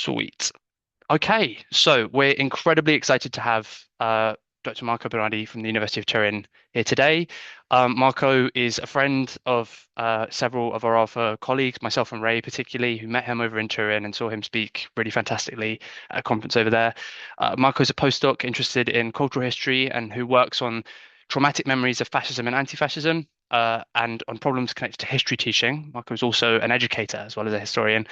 Sweet. Okay, so we're incredibly excited to have Dr. Marco Bernardi from the University of Turin here today. Marco is a friend of several of our ARFA colleagues, myself and Ray particularly, who met him over in Turin and saw him speak really fantastically at a conference over there. Marco is a postdoc interested in cultural history and who works on traumatic memories of fascism and anti-fascism. And on problems connected to history teaching. Marco is also an educator as well as a historian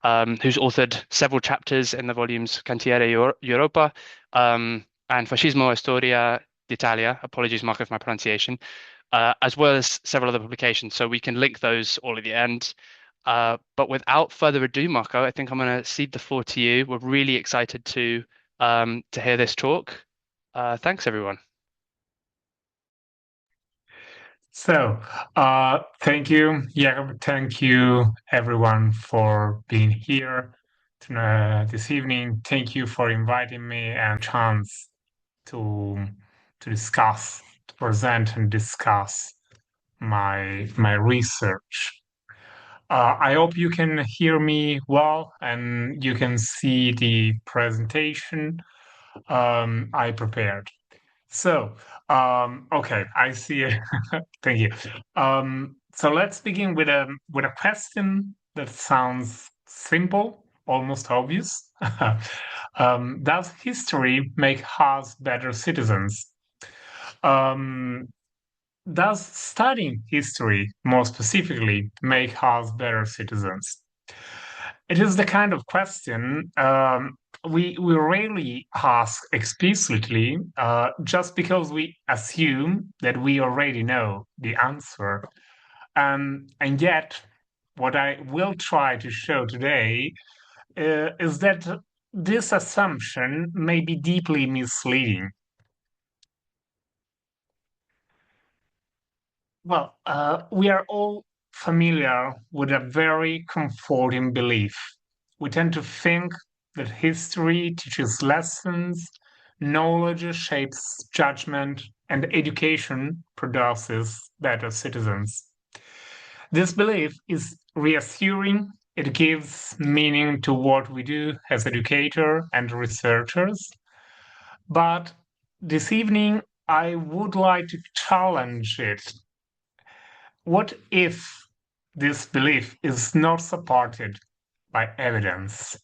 who's authored several chapters in the volumes Cantiere Europa and Fascismo e Storia d'Italia. Apologies, Marco, for my pronunciation, as well as several other publications. So we can link those all at the end. But without further ado, Marco, I think I'm going to cede the floor to you. We're really excited to hear this talk. Thanks, everyone. So, thank you, Jacob. Thank you, everyone, for being here this evening. Thank you for inviting me and chance to discuss, to present and discuss my research. I hope you can hear me well and you can see the presentation I prepared. So, okay, I see it. Thank you. So let's begin with a question that sounds simple, almost obvious. Does history make us better citizens? Um, does studying history, more specifically, make us better citizens? It is the kind of question we rarely ask explicitly, just because we assume that we already know the answer. And yet, what I will try to show today is that this assumption may be deeply misleading. Well, we are all familiar with a very comforting belief. We tend to think that history teaches lessons, knowledge shapes judgment, and education produces better citizens. This belief is reassuring. It gives meaning to what we do as educators and researchers. But this evening, I would like to challenge it. What if this belief is not supported by evidence?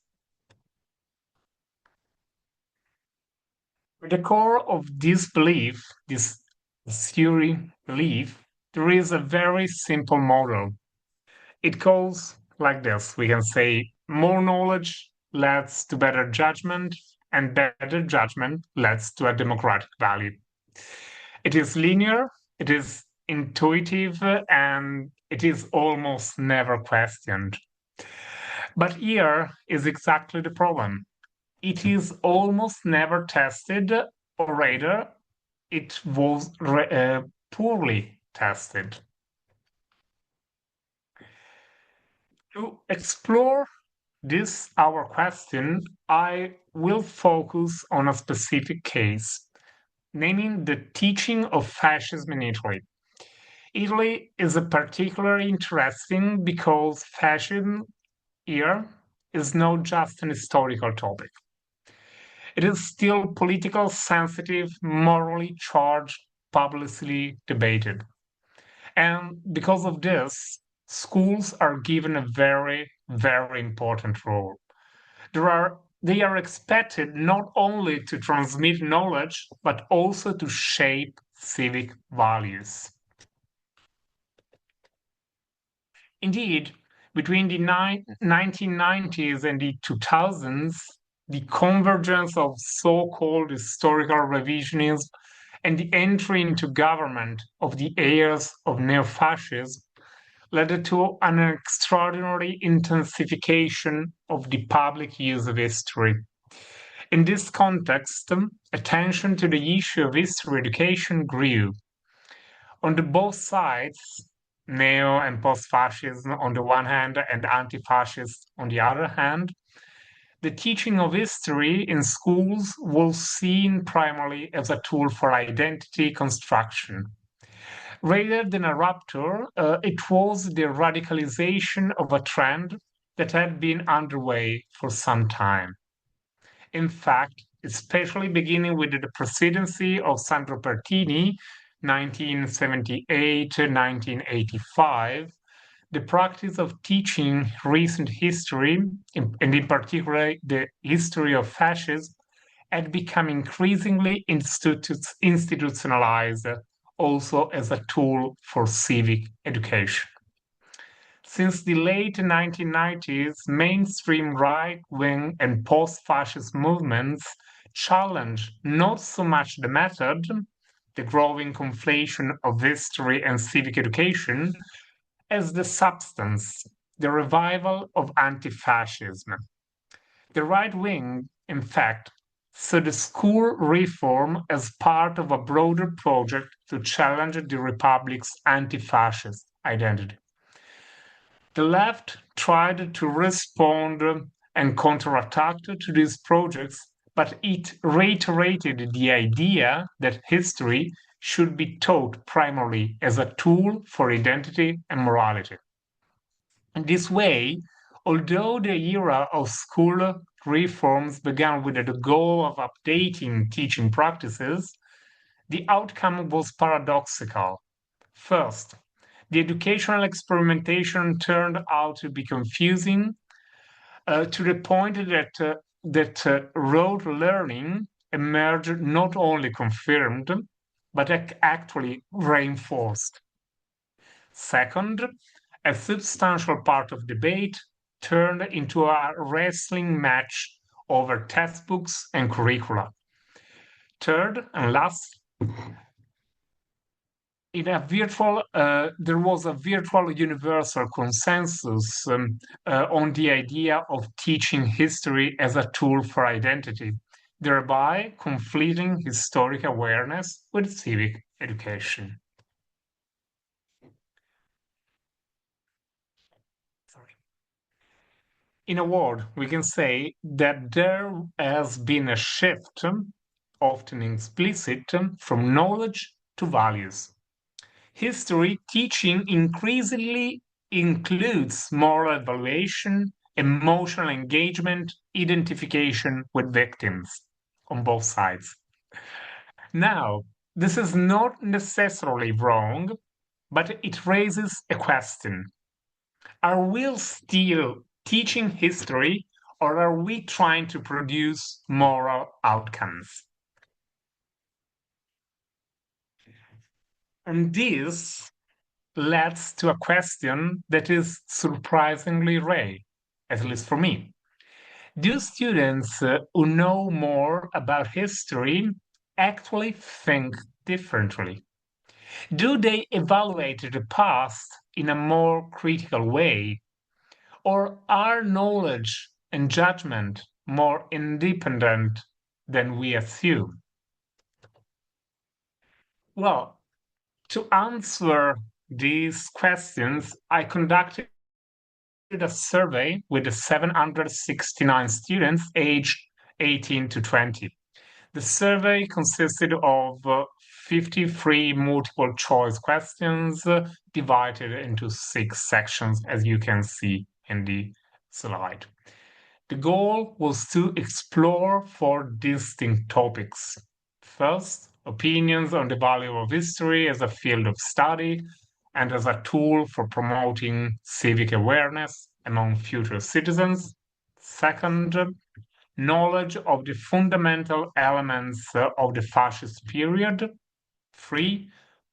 At the core of this belief, this theory belief, there is a very simple model. It goes like this. We can say more knowledge leads to better judgment, and better judgment leads to a democratic value. It is linear, it is intuitive, and it is almost never questioned. But here is exactly the problem. It is almost never tested, or rather, it was poorly tested. To explore this, our question, I will focus on a specific case, naming the teaching of fascism in Italy. Italy is a particularly interesting because fascism here is not just an historical topic. It is still political, sensitive, morally charged, publicly debated. And because of this, schools are given a very, very important role. They are expected not only to transmit knowledge, but also to shape civic values. Indeed, between the 1990s and the 2000s, the convergence of so-called historical revisionism and the entry into government of the heirs of neo-fascism led to an extraordinary intensification of the public use of history. In this context, attention to the issue of history education grew. On the both sides, neo and post-fascism on the one hand and anti-fascist on the other hand, the teaching of history in schools was seen primarily as a tool for identity construction. Rather than a rupture, it was the radicalization of a trend that had been underway for some time. In fact, especially beginning with the presidency of Sandro Pertini, 1978 to 1985, the practice of teaching recent history, and in particular the history of fascism, had become increasingly institutionalized also as a tool for civic education. Since the late 1990s, mainstream right-wing and post-fascist movements challenge not so much the method, the growing conflation of history and civic education, as the substance, the revival of anti-fascism. The right wing, in fact, saw the school reform as part of a broader project to challenge the Republic's anti-fascist identity. The left tried to respond and counterattack to these projects, but it reiterated the idea that history should be taught primarily as a tool for identity and morality. In this way, although the era of school reforms began with the goal of updating teaching practices, the outcome was paradoxical. First, the educational experimentation turned out to be confusing to the point that rote learning emerged not only confirmed, but actually reinforced. Second, a substantial part of debate turned into a wrestling match over textbooks and curricula. Third and last, there was a virtual universal consensus on the idea of teaching history as a tool for identity, thereby conflating historic awareness with civic education. Sorry. In a word, we can say that there has been a shift, often explicit, from knowledge to values. History teaching increasingly includes moral evaluation, emotional engagement, identification with victims on both sides. Now, this is not necessarily wrong, but it raises a question. Are we still teaching history, or are we trying to produce moral outcomes? And this leads to a question that is surprisingly rare, at least for me. Do students who know more about history actually think differently? Do they evaluate the past in a more critical way? Or are knowledge and judgment more independent than we assume? Well, to answer these questions, I conducted a survey with 769 students aged 18 to 20. The survey consisted of 53 multiple choice questions divided into 6 sections, as you can see in the slide. The goal was to explore 4 distinct topics. First, opinions on the value of history as a field of study and as a tool for promoting civic awareness among future citizens. Second, knowledge of the fundamental elements of the fascist period. 3,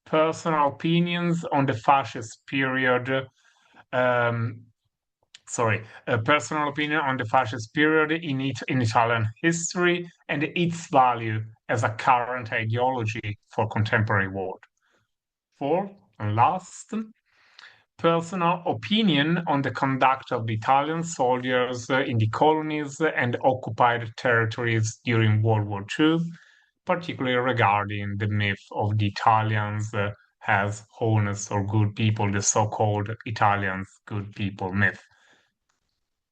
personal opinions on the fascist period a personal opinion on the fascist period in Italian history and its value as a current ideology for contemporary world. 4, and last, personal opinion on the conduct of the Italian soldiers in the colonies and occupied territories during World War II, particularly regarding the myth of the Italians as honest or good people, the so-called Italians good people myth.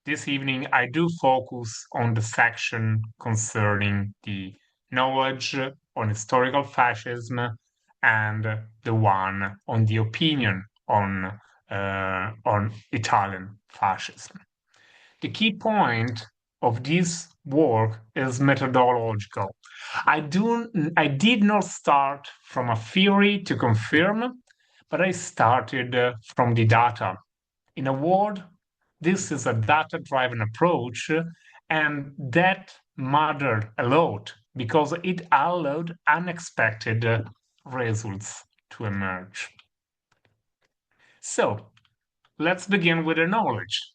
This evening, I do focus on the section concerning the knowledge on historical fascism and the one on the opinion on Italian fascism. The key point of this work is methodological. I did not start from a theory to confirm, but I started from the data. In a word, this is a data-driven approach, and that mattered a lot because it allowed unexpected results to emerge. So, let's begin with the knowledge.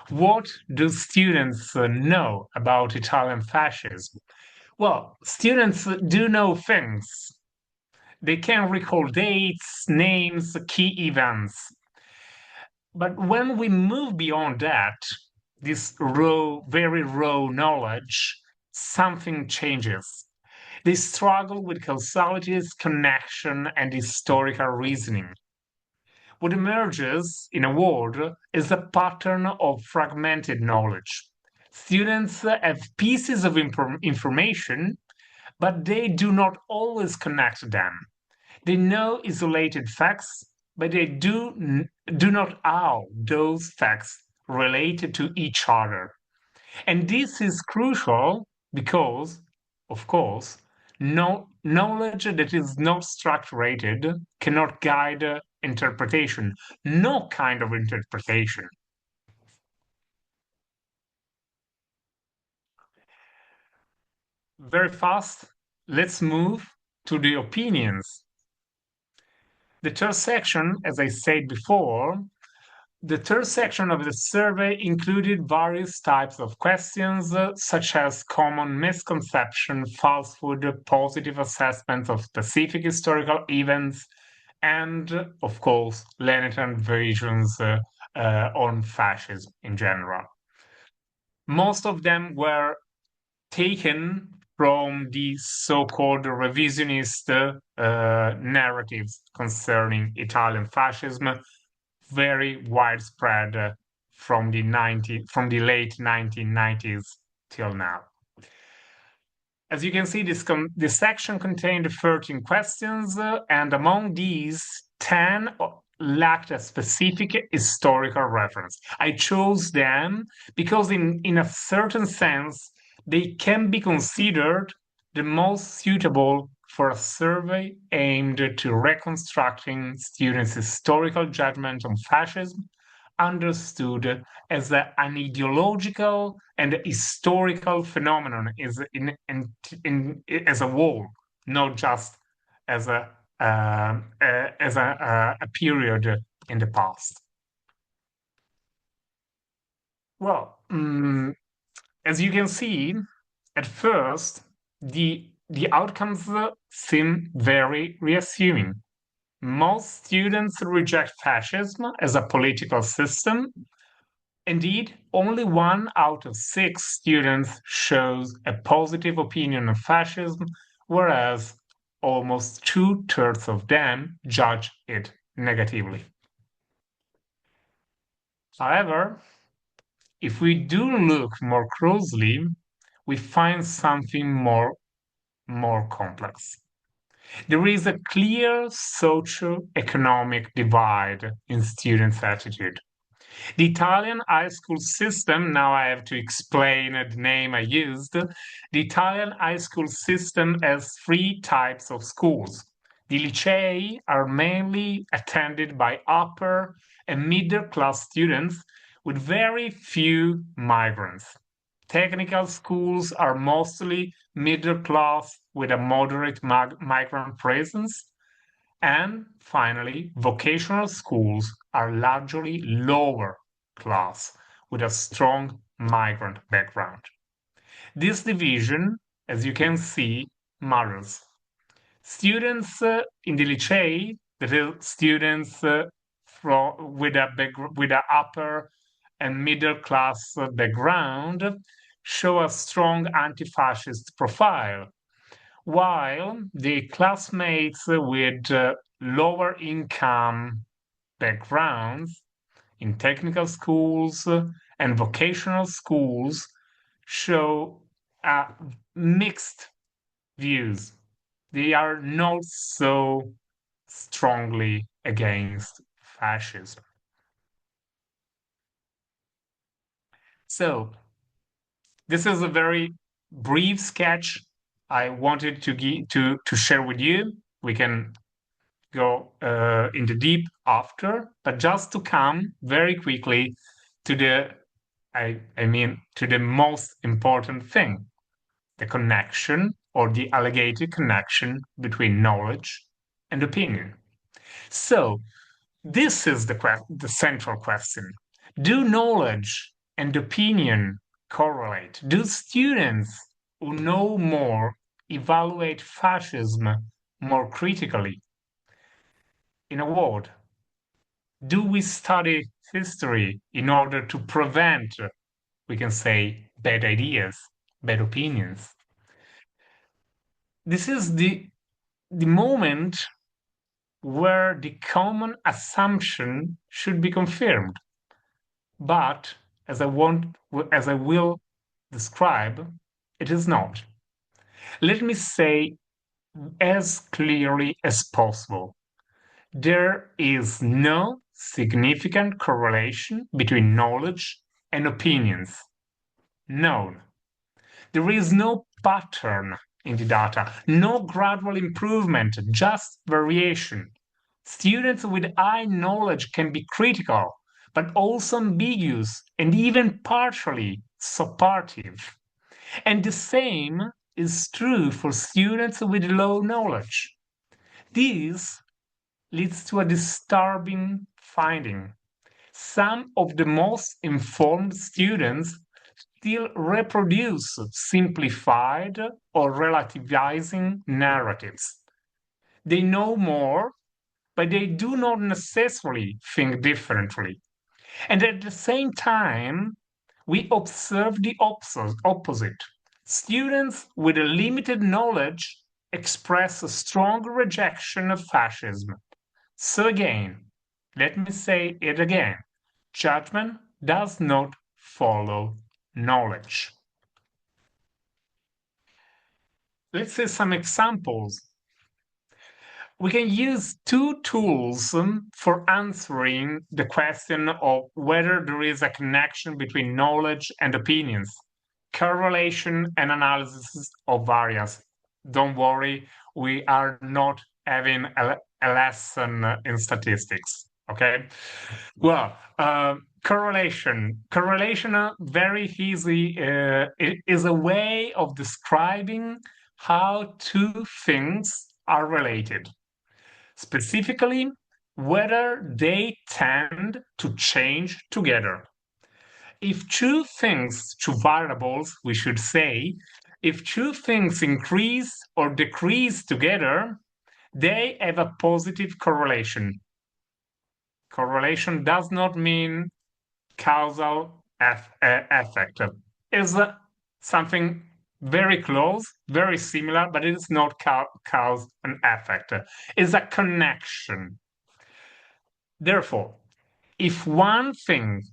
What do students know about Italian fascism? Well, students do know things. They can recall dates, names, key events. But when we move beyond that, this raw, very raw knowledge, something changes. They struggle with causalities, connection, and historical reasoning. What emerges in a word is a pattern of fragmented knowledge. Students have pieces of information, but they do not always connect them. They know isolated facts, but they do not how those facts related to each other. And this is crucial because, of course, no knowledge that is not structured cannot guide interpretation, no kind of interpretation. Very fast, let's move to the opinions. The third section, as I said before, the third section of the survey included various types of questions, such as common misconception, falsehood, positive assessments of specific historical events, and, of course, Leninist visions on fascism in general. Most of them were taken from the so-called revisionist narratives concerning Italian fascism, very widespread from the late 1990s till now. As you can see, this section contained 13 questions, and among these, 10 lacked a specific historical reference. I chose them because, in a certain sense, they can be considered the most suitable for a survey aimed to reconstructing students' historical judgment on fascism, understood as an ideological and historical phenomenon as a whole, not just as a period in the past. Well, as you can see, at first the outcomes seem very reassuming. Most students reject fascism as a political system. Indeed, only 1 out of 6 students shows a positive opinion of fascism, whereas almost 2/3 of them judge it negatively. However, if we do look more closely, we find something more complex. There is a clear socio-economic divide in students' attitude. The Italian high school system, now I have to explain the name I used. The Italian high school system has 3 types of schools. The licei are mainly attended by upper and middle class students with very few migrants. Technical schools are mostly middle class with a moderate migrant presence. And finally, vocational schools are largely lower class with a strong migrant background. This division, as you can see, matters. Students in the licei, that is, students with a upper and middle class background, show a strong anti-fascist profile, while the classmates with lower income backgrounds in technical schools and vocational schools show mixed views. They are not so strongly against fascism. So, this is a very brief sketch I wanted to share with you. We can go into deep after, but just to come very quickly to to the most important thing, the connection or the alleged connection between knowledge and opinion. So this is the central question. Do knowledge and opinion correlate? Do students who know more evaluate fascism more critically? In a word, do we study history in order to prevent, we can say, bad ideas, bad opinions? This is the moment where the common assumption should be confirmed. But as I will describe, it is not. Let me say as clearly as possible. There is no significant correlation between knowledge and opinions. None. There is no pattern in the data, no gradual improvement, just variation. Students with high knowledge can be critical, but also ambiguous and even partially supportive. And the same is true for students with low knowledge. This leads to a disturbing finding. Some of the most informed students still reproduce simplified or relativizing narratives. They know more, but they do not necessarily think differently. And at the same time, we observe the opposite. Students with a limited knowledge express a strong rejection of fascism. So again, let me say it again. Judgment does not follow knowledge. Let's see some examples. We can use two tools for answering the question of whether there is a connection between knowledge and opinions. Correlation and analysis of variance. Don't worry, we are not having a lesson in statistics, okay? Well, correlation. Correlation, very easy, it is a way of describing how two things are related. Specifically, whether they tend to change together. If two things, two variables, we should say, if two things increase or decrease together, they have a positive correlation. Correlation does not mean causal effect. It's something very close, very similar, but it is not cause and effect. It's a connection. Therefore, if one thing,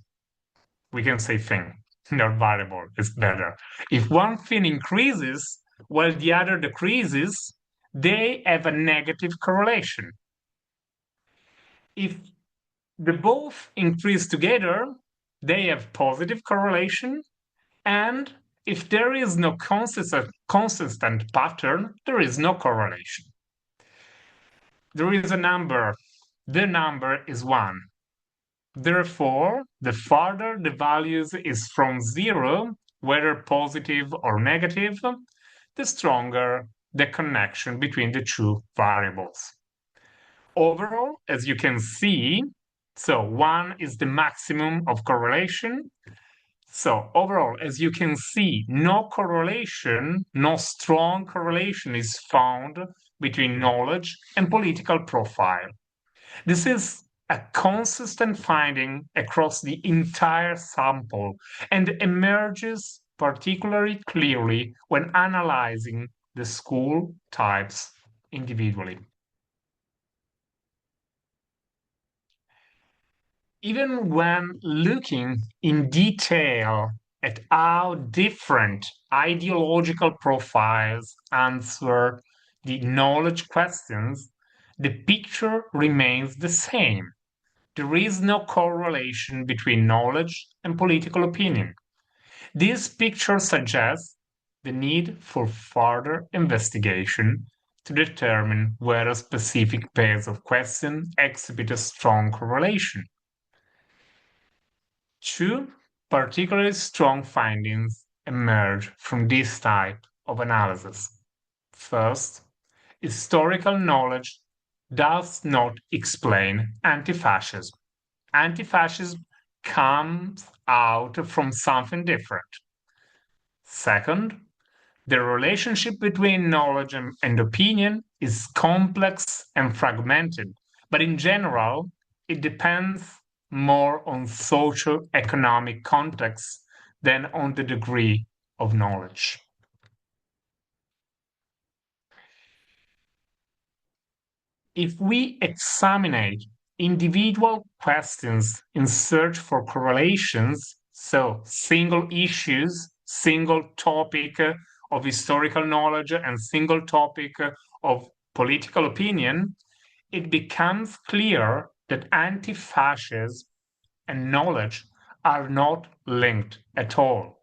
we can say thing, not variable, is better. If one thing increases while the other decreases, they have a negative correlation. If the both increase together, they have positive correlation, and if there is no consistent pattern, there is no correlation. There is a number. The number is 1. Therefore, the farther the values is from 0, whether positive or negative, the stronger the connection between the two variables. Overall, as you can see, so 1 is the maximum of correlation. So overall, as you can see, no correlation, no strong correlation is found between knowledge and political profile. This is a consistent finding across the entire sample and emerges particularly clearly when analyzing the school types individually. Even when looking in detail at how different ideological profiles answer the knowledge questions, the picture remains the same. There is no correlation between knowledge and political opinion. This picture suggests the need for further investigation to determine whether specific pairs of questions exhibit a strong correlation. Two particularly strong findings emerge from this type of analysis. First, historical knowledge does not explain anti-fascism. Anti-fascism comes out from something different. Second, the relationship between knowledge and opinion is complex and fragmented, but in general, it depends more on socio-economic context than on the degree of knowledge. If we examine individual questions in search for correlations, so single issues, single topic of historical knowledge and single topic of political opinion, it becomes clear that anti-fascism and knowledge are not linked at all.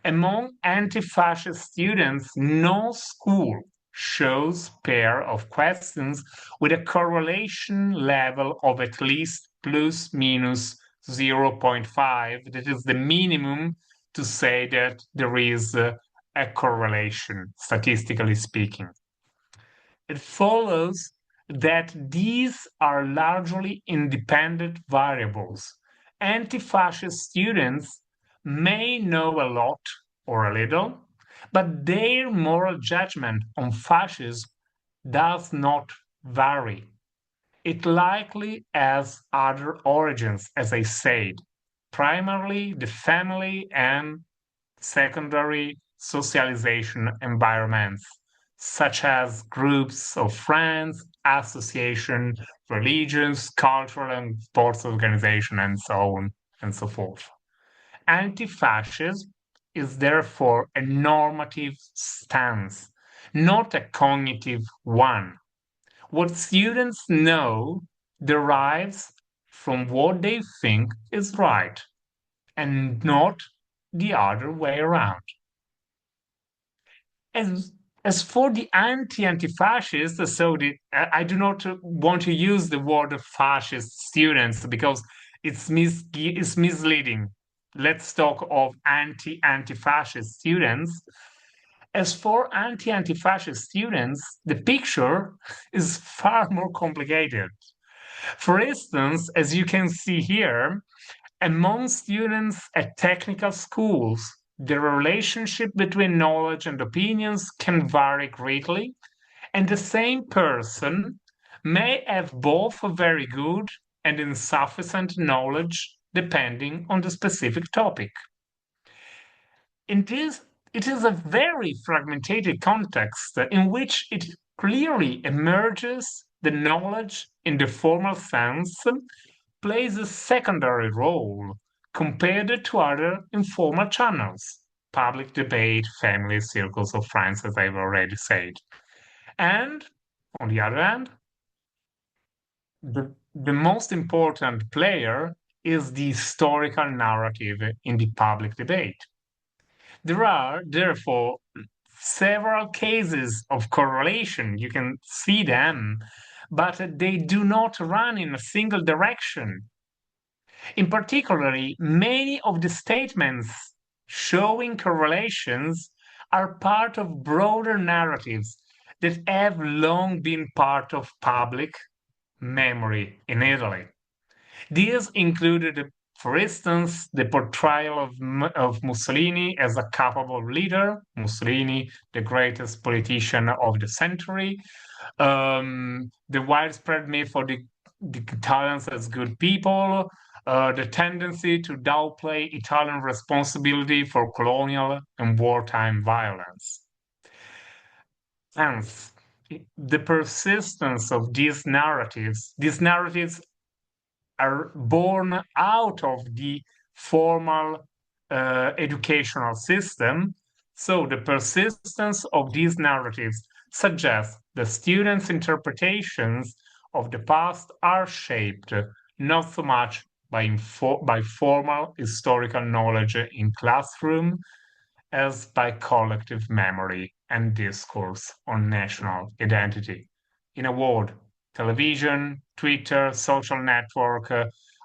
Among anti-fascist students, no school shows pair of questions with a correlation level of at least plus minus 0.5. That is the minimum to say that there is a correlation, statistically speaking. It follows that these are largely independent variables. Anti-fascist students may know a lot or a little, but their moral judgment on fascism does not vary. It likely has other origins, as I said, primarily the family and secondary socialization environments, such as groups of friends, association, religions, cultural and sports organization, and so on and so forth. Anti-fascism is therefore a normative stance, not a cognitive one. What students know derives from what they think is right, and not the other way around. As as for the anti-fascists, I do not want to use the word fascist students because it's misleading. Let's talk of anti-fascist students. As for anti-fascist students, the picture is far more complicated. For instance, as you can see here, among students at technical schools, the relationship between knowledge and opinions can vary greatly, and the same person may have both very good and insufficient knowledge depending on the specific topic. It is a very fragmented context in which it clearly emerges the knowledge in the formal sense plays a secondary role compared to other informal channels, public debate, family circles of friends, as I've already said. And on the other hand, the most important player is the historical narrative in the public debate. There are, therefore, several cases of correlation. You can see them, but they do not run in a single direction. In particular, many of the statements showing correlations are part of broader narratives that have long been part of public memory in Italy. These included, for instance, the portrayal of Mussolini as a capable leader, Mussolini, the greatest politician of the century, the widespread myth of the Italians as good people, the tendency to downplay Italian responsibility for colonial and wartime violence. Hence, the persistence of these narratives are born out of the formal educational system. So the persistence of these narratives suggests that students' interpretations of the past are shaped not so much by formal historical knowledge in classroom as by collective memory and discourse on national identity. In a word, television, Twitter, social network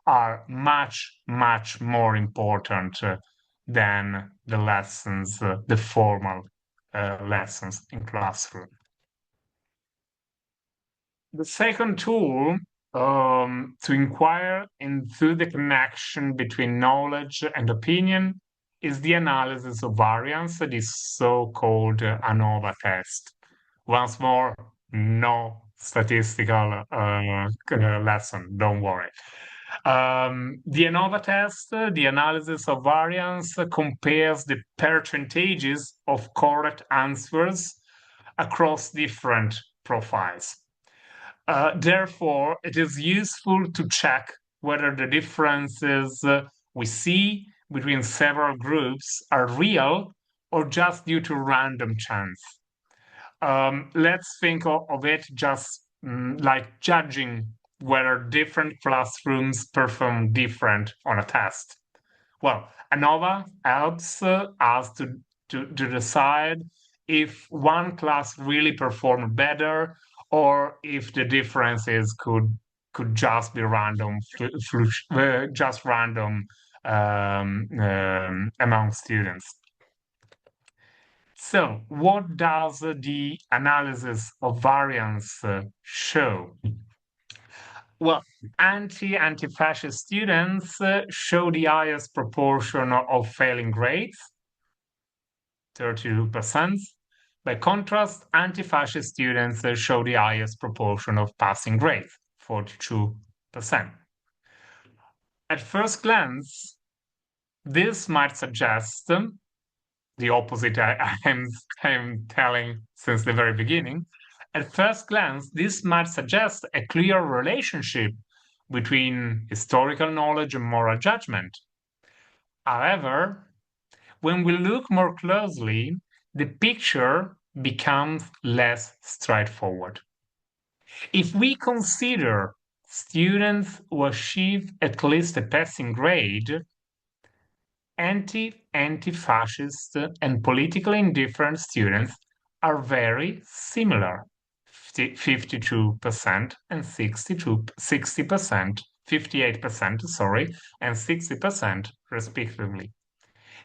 are much, much more important than the lessons, the formal lessons in classroom. The second tool to inquire into the connection between knowledge and opinion is the analysis of variance, the so-called ANOVA test. Once more, no statistical lesson, don't worry. The ANOVA test, the analysis of variance, compares the percentages of correct answers across different profiles. Therefore, it is useful to check whether the differences we see between several groups are real or just due to random chance. Let's think of it just like judging whether different classrooms perform different on a test. Well, ANOVA helps us to decide if one class really performed better or if the differences could just be random, just random among students. So, what does the analysis of variance show? Well, anti-fascist students show the highest proportion of failing grades, 32%. By contrast, anti-fascist students show the highest proportion of passing grades, 42%. At first glance, this might suggest the opposite I'm telling since the very beginning. At first glance, this might suggest a clear relationship between historical knowledge and moral judgment. However, when we look more closely, the picture becomes less straightforward. If we consider students who achieve at least a passing grade, anti-fascist and politically indifferent students are very similar, 52% and 60%, 58%, sorry, and 60% respectively.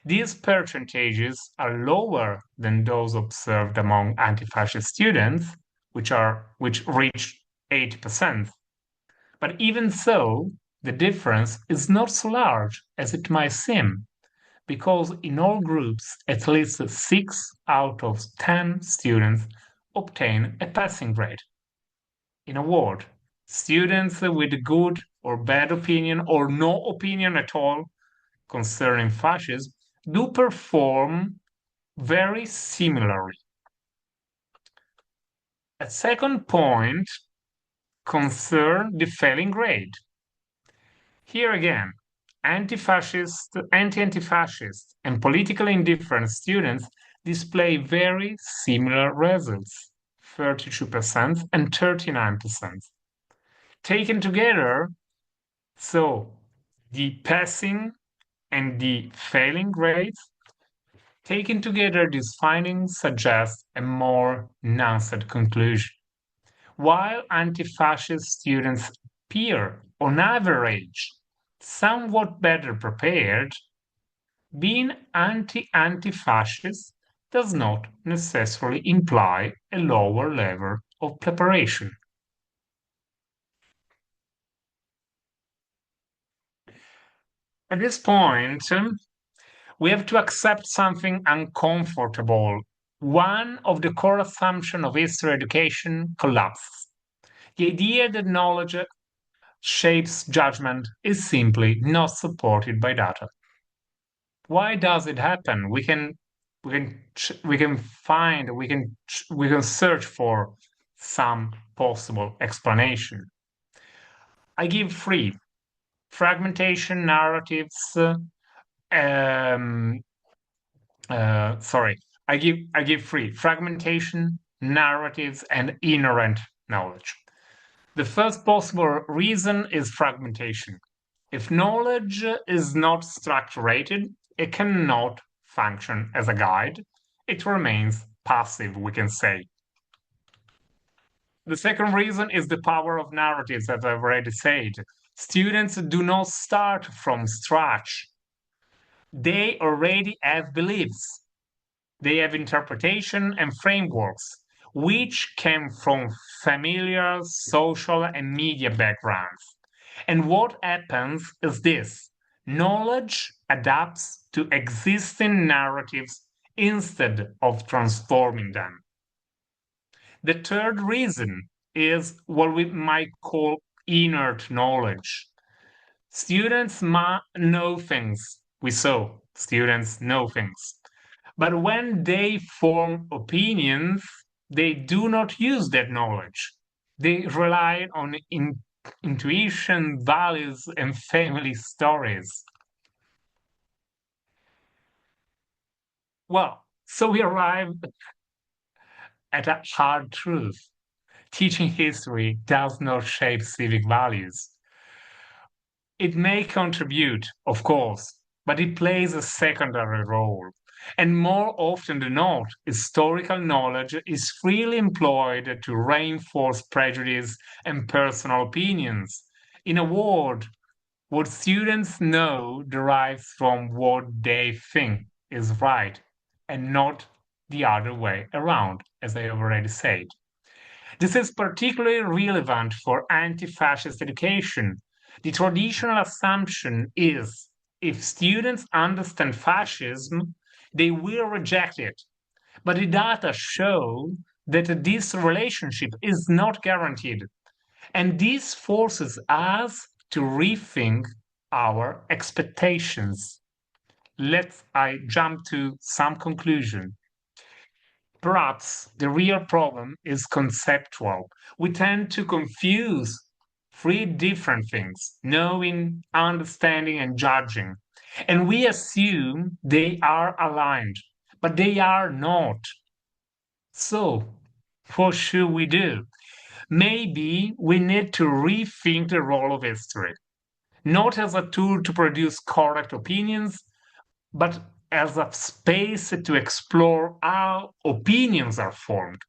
These percentages are lower than those observed among anti-fascist students, which reach 8%. But even so, the difference is not so large as it might seem, because in all groups, at least 6 out of 10 students obtain a passing grade. In a word, students with a good or bad opinion or no opinion at all concerning fascism do perform very similarly. A second point concerns the failing grade. Here again, anti-fascist, anti-fascist, and politically indifferent students display very similar results, 32% and 39%. Taken together, so the passing and the failing grades, taken together, these findings suggest a more nuanced conclusion. While anti-fascist students appear, on average, somewhat better prepared, being anti-fascist does not necessarily imply a lower level of preparation. At this point, we have to accept something uncomfortable. One of the core assumptions of history education collapses. The idea that knowledge shapes judgment is simply not supported by data. Why does it happen? We can search for some possible explanation. I give three: fragmentation, narratives. I give three: fragmentation, narratives, and inherent knowledge. The first possible reason is fragmentation. If knowledge is not structured, it cannot function as a guide. It remains passive, we can say. The second reason is the power of narratives, as I've already said. Students do not start from scratch. They already have beliefs. They have interpretation and frameworks, which came from familiar social and media backgrounds. And what happens is this: knowledge adapts to existing narratives instead of transforming them. The third reason is what we might call inert knowledge. Students know things. We saw students know things. But when they form opinions, they do not use that knowledge. They rely on intuition, values, and family stories. Well, so we arrive at a hard truth. Teaching history does not shape civic values. It may contribute, of course, but it plays a secondary role. And more often than not, historical knowledge is freely employed to reinforce prejudice and personal opinions. In a word, what students know derives from what they think is right and not the other way around, as I already said. This is particularly relevant for anti-fascist education. The traditional assumption is if students understand fascism, they will reject it. But the data show that this relationship is not guaranteed. And this forces us to rethink our expectations. I jump to some conclusion. Perhaps the real problem is conceptual. We tend to confuse three different things: knowing, understanding, and judging. And we assume they are aligned, but they are not. So, what should we do? Maybe we need to rethink the role of history, not as a tool to produce correct opinions, but as a space to explore how opinions are formed.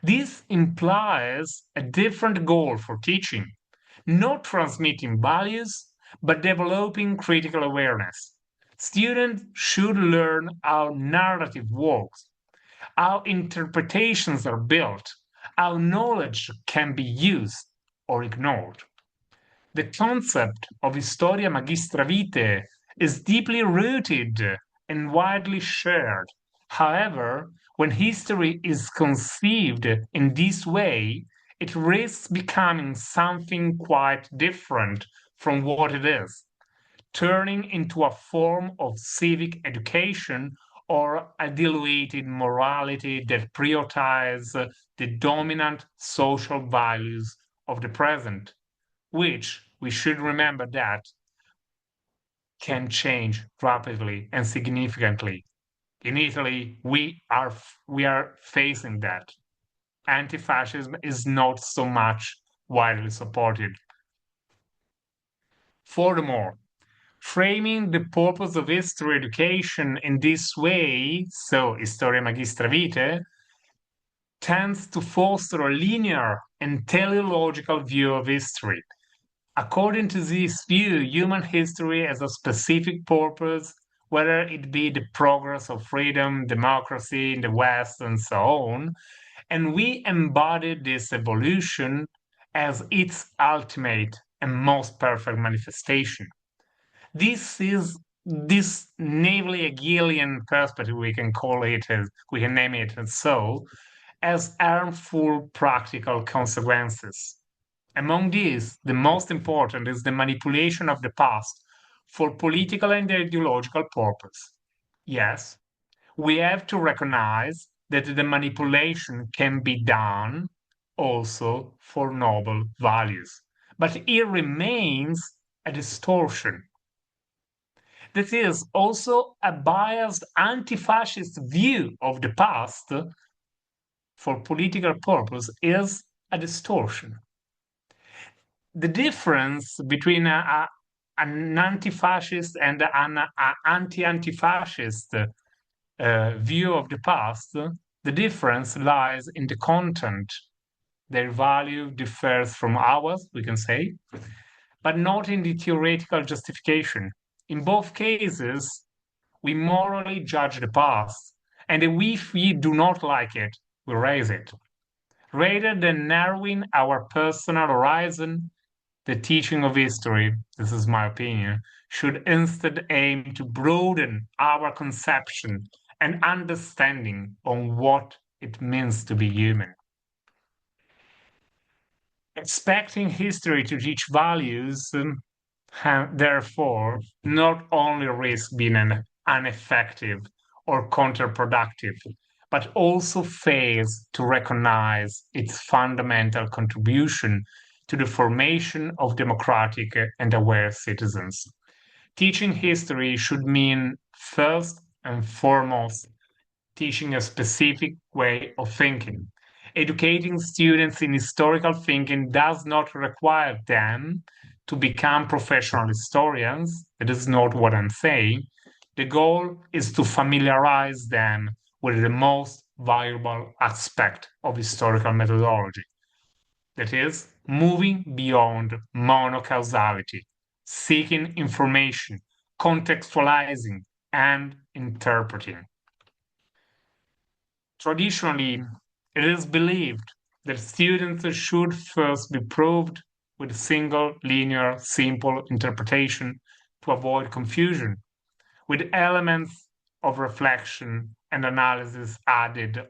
This implies a different goal for teaching, not transmitting values, but developing critical awareness. Students should learn how narrative works, how interpretations are built, how knowledge can be used or ignored. The concept of Historia Magistra Vitae is deeply rooted and widely shared. However, when history is conceived in this way, it risks becoming something quite different from what it is, turning into a form of civic education or a diluted morality that prioritizes the dominant social values of the present, which we should remember that can change rapidly and significantly. In Italy, we are facing that. Anti-fascism is not so much widely supported. Furthermore, framing the purpose of history education in this way, so Historia Magistra Vitae, tends to foster a linear and teleological view of history. According to this view, human history has a specific purpose, whether it be the progress of freedom, democracy in the West, and so on, and we embody this evolution as its ultimate and most perfect manifestation. This is this naively Hegelian perspective, we can call it, as we can name it, and so, has harmful practical consequences. Among these, the most important is the manipulation of the past for political and ideological purpose. Yes, we have to recognize that the manipulation can be done also for noble values, but it remains a distortion. That is also a biased anti-fascist view of the past for political purpose is a distortion. The difference between a an anti-fascist and an anti-fascist view of the past, the difference lies in the content. Their value differs from ours, we can say, but not in the theoretical justification. In both cases, we morally judge the past, and if we do not like it, we raise it. Rather than narrowing our personal horizon, the teaching of history, this is my opinion, should instead aim to broaden our conception and understanding on what it means to be human. Expecting history to teach values, therefore, not only risk being ineffective or counterproductive, but also fails to recognize its fundamental contribution to the formation of democratic and aware citizens. Teaching history should mean, first and foremost, teaching a specific way of thinking. Educating students in historical thinking does not require them to become professional historians. That is not what I'm saying. The goal is to familiarize them with the most valuable aspect of historical methodology. That is, moving beyond monocausality, seeking information, contextualizing, and interpreting. Traditionally, it is believed that students should first be proved with a single, linear, simple interpretation to avoid confusion, with elements of reflection and analysis added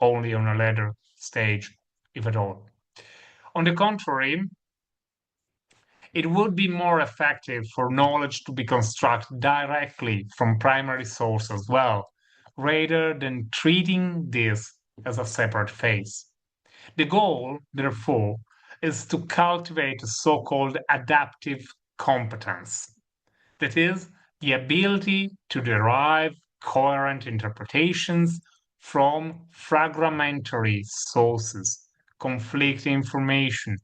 only on a later stage, if at all. On the contrary, it would be more effective for knowledge to be constructed directly from primary sources as well, rather than treating this as a separate phase. The goal, therefore, is to cultivate a so-called adaptive competence. That is, the ability to derive coherent interpretations from fragmentary sources, conflicting information,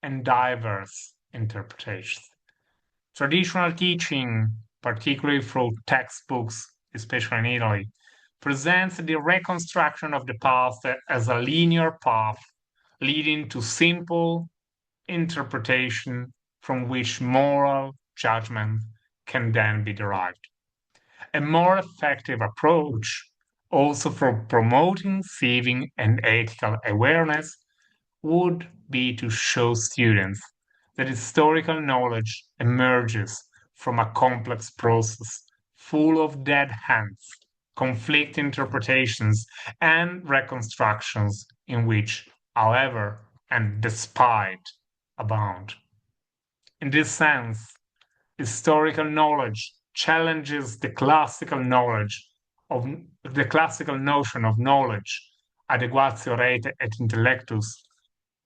and diverse interpretations. Traditional teaching, particularly through textbooks, especially in Italy, presents the reconstruction of the past as a linear path leading to simple interpretation from which moral judgment can then be derived. A more effective approach, also for promoting civic and ethical awareness, would be to show students that historical knowledge emerges from a complex process full of dead hands, conflict interpretations, and reconstructions in which, however, and despite, abound. In this sense, historical knowledge challenges the classical notion of knowledge, adequatio rete et intellectus,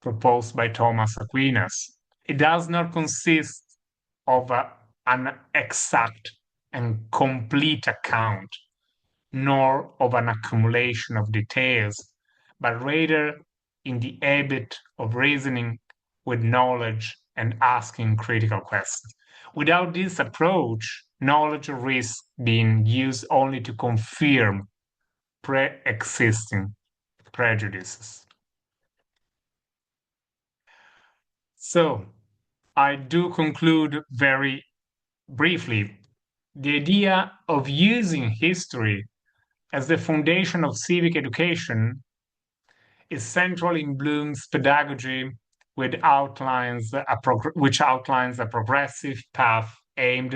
proposed by Thomas Aquinas. It does not consist of an exact and complete account, nor of an accumulation of details, but rather in the habit of reasoning with knowledge and asking critical questions. Without this approach, knowledge risks being used only to confirm pre-existing prejudices. So, I do conclude very briefly. The idea of using history as the foundation of civic education is central in Bloom's pedagogy, which outlines a progressive path aimed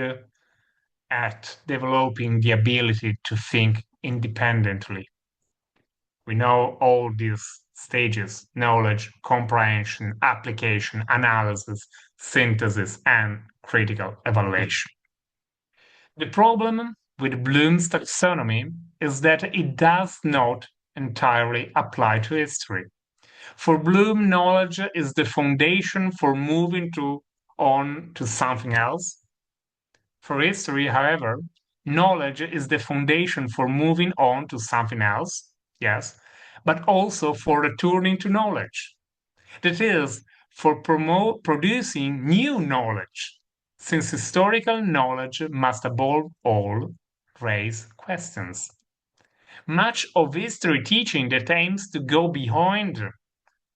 at developing the ability to think independently. We know all these stages: knowledge, comprehension, application, analysis, synthesis, and critical evaluation. The problem with Bloom's taxonomy is that it does not entirely apply to history. For Bloom, knowledge is the foundation for moving on to something else. For history, however, knowledge is the foundation for moving on to something else, yes, but also for returning to knowledge. That is, for producing new knowledge. since historical knowledge must above all raise questions. Much of history teaching that aims to go beyond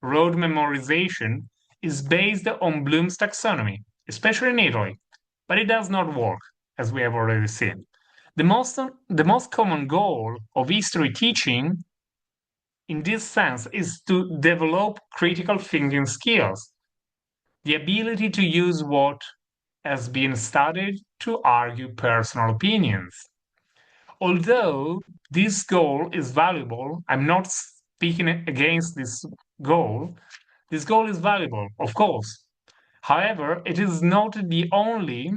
rote memorization is based on Bloom's taxonomy, especially in Italy, but it does not work, as we have already seen. The most common goal of history teaching in this sense is to develop critical thinking skills, the ability to use what has been studied to argue personal opinions. Although this goal is valuable, I'm not speaking against this goal. This goal is valuable, of course. However, it is not the only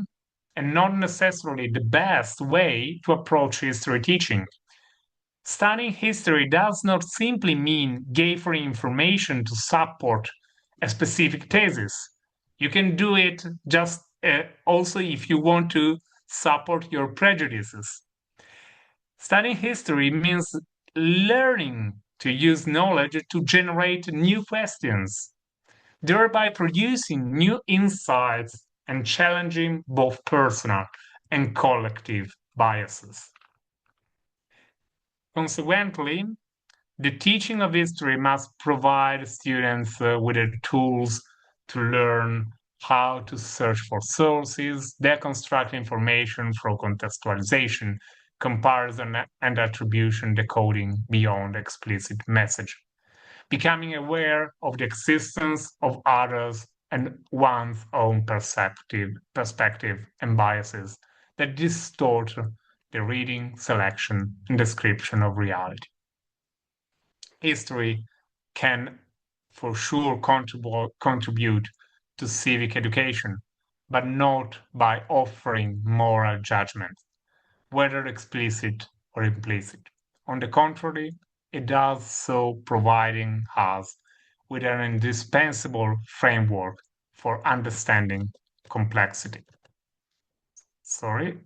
and not necessarily the best way to approach history teaching. Studying history does not simply mean gathering information to support a specific thesis. You can do it just also if you want to support your prejudices. Studying history means learning to use knowledge to generate new questions, thereby producing new insights and challenging both personal and collective biases. Consequently, the teaching of history must provide students with the tools to learn how to search for sources, deconstruct information through contextualization, comparison, and attribution decoding beyond explicit message, becoming aware of the existence of others and one's own perspective and biases that distort the reading, selection, and description of reality. History can for sure contribute to civic education, but not by offering moral judgment, whether explicit or implicit. On the contrary, it does so providing us with an indispensable framework for understanding complexity. Sorry,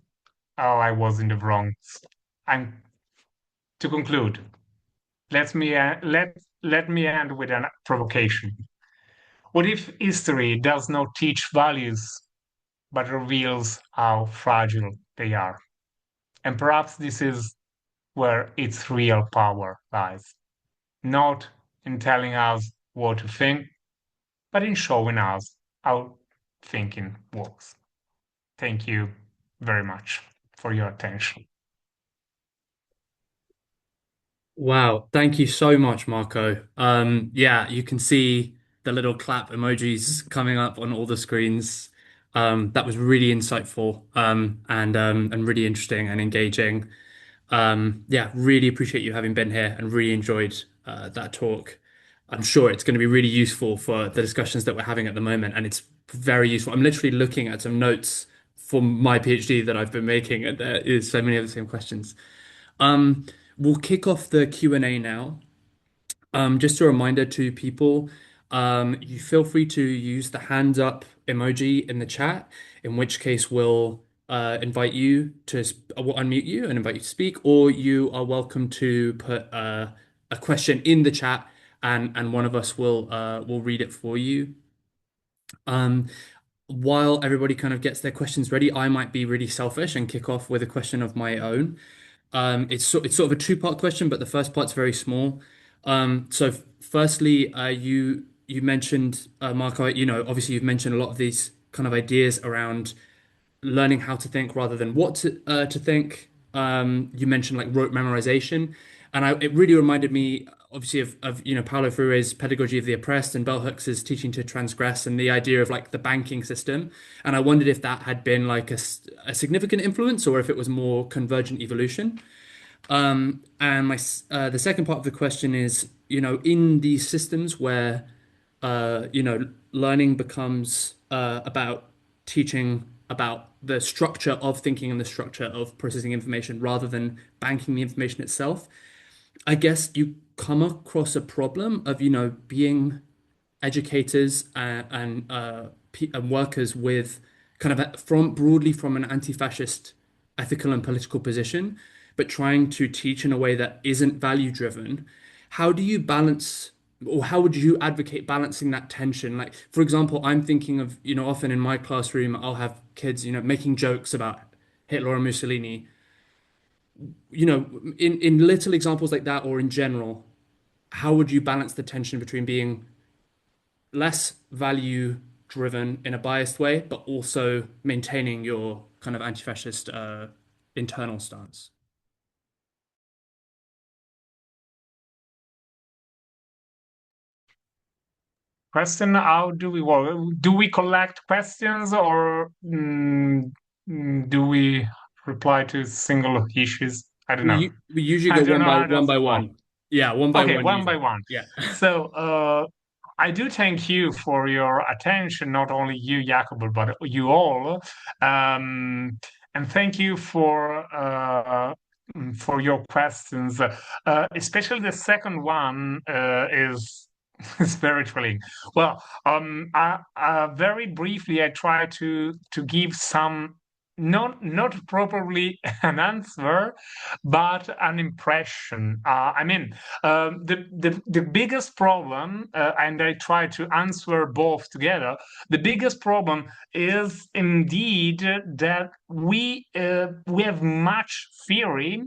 oh, I was in the wrong. I'm to conclude. Let me end with a provocation. What if history does not teach values but reveals how fragile they are? And perhaps this is where its real power lies. Not in telling us what to think, but in showing us how thinking works. Thank you very much for your attention. Wow, thank you so much, Marco. Yeah, you can see the little clap emojis coming up on all the screens. That was really insightful, and really interesting and engaging. Yeah, really appreciate you having been here and really enjoyed that talk. I'm sure it's going to be really useful for the discussions that we're having at the moment, and it's very useful. I'm literally looking at some notes for my PhD that I've been making, and there is so many of the same questions. Um, we'll kick off the Q&A now. Just a reminder to people, you feel free to use the hands up emoji in the chat, in which case we'll invite you to we'll unmute you and invite you to speak, or you are welcome to put a question in the chat and one of us will read it for you. Um, while everybody kind of gets their questions ready, I might be really selfish and kick off with a question of my own. It's sort of a two-part question, but the first part's very small. So firstly, you mentioned Marco, obviously you've mentioned a lot of these kind of ideas around learning how to think rather than what to think. You mentioned like rote memorization, and it really reminded me obviously of Paulo Freire's Pedagogy of the Oppressed and bell Hooks's Teaching to Transgress and the idea of like the banking system. And I wondered if that had been like a significant influence or if it was more convergent evolution. And the second part of the question is, in these systems where learning becomes about teaching about the structure of thinking and the structure of processing information rather than banking the information itself. I guess you come across a problem of, being educators and workers with kind of broadly from an anti-fascist ethical and political position, but trying to teach in a way that isn't value driven. How do you balance or how would you advocate balancing that tension? Like, for example, I'm thinking of, often in my classroom, I'll have kids, making jokes about Hitler or Mussolini, in little examples like that, or in general, how would you balance the tension between being less value driven in a biased way, but also maintaining your kind of anti-fascist internal stance? Question, how do we work? Do we collect questions or do we reply to single issues? I don't know. We usually I go don't know how one does by it work. one. Yeah, one by Okay, one one by usually. one. Yeah. So, I do thank you for your attention, not only you, Jacopo, but you all. And thank you for your questions. Especially the second one is is very thrilling. Well, very briefly, I try to give some not probably an answer, but an impression. The biggest problem, and I try to answer both together. The biggest problem is indeed that we have much theory,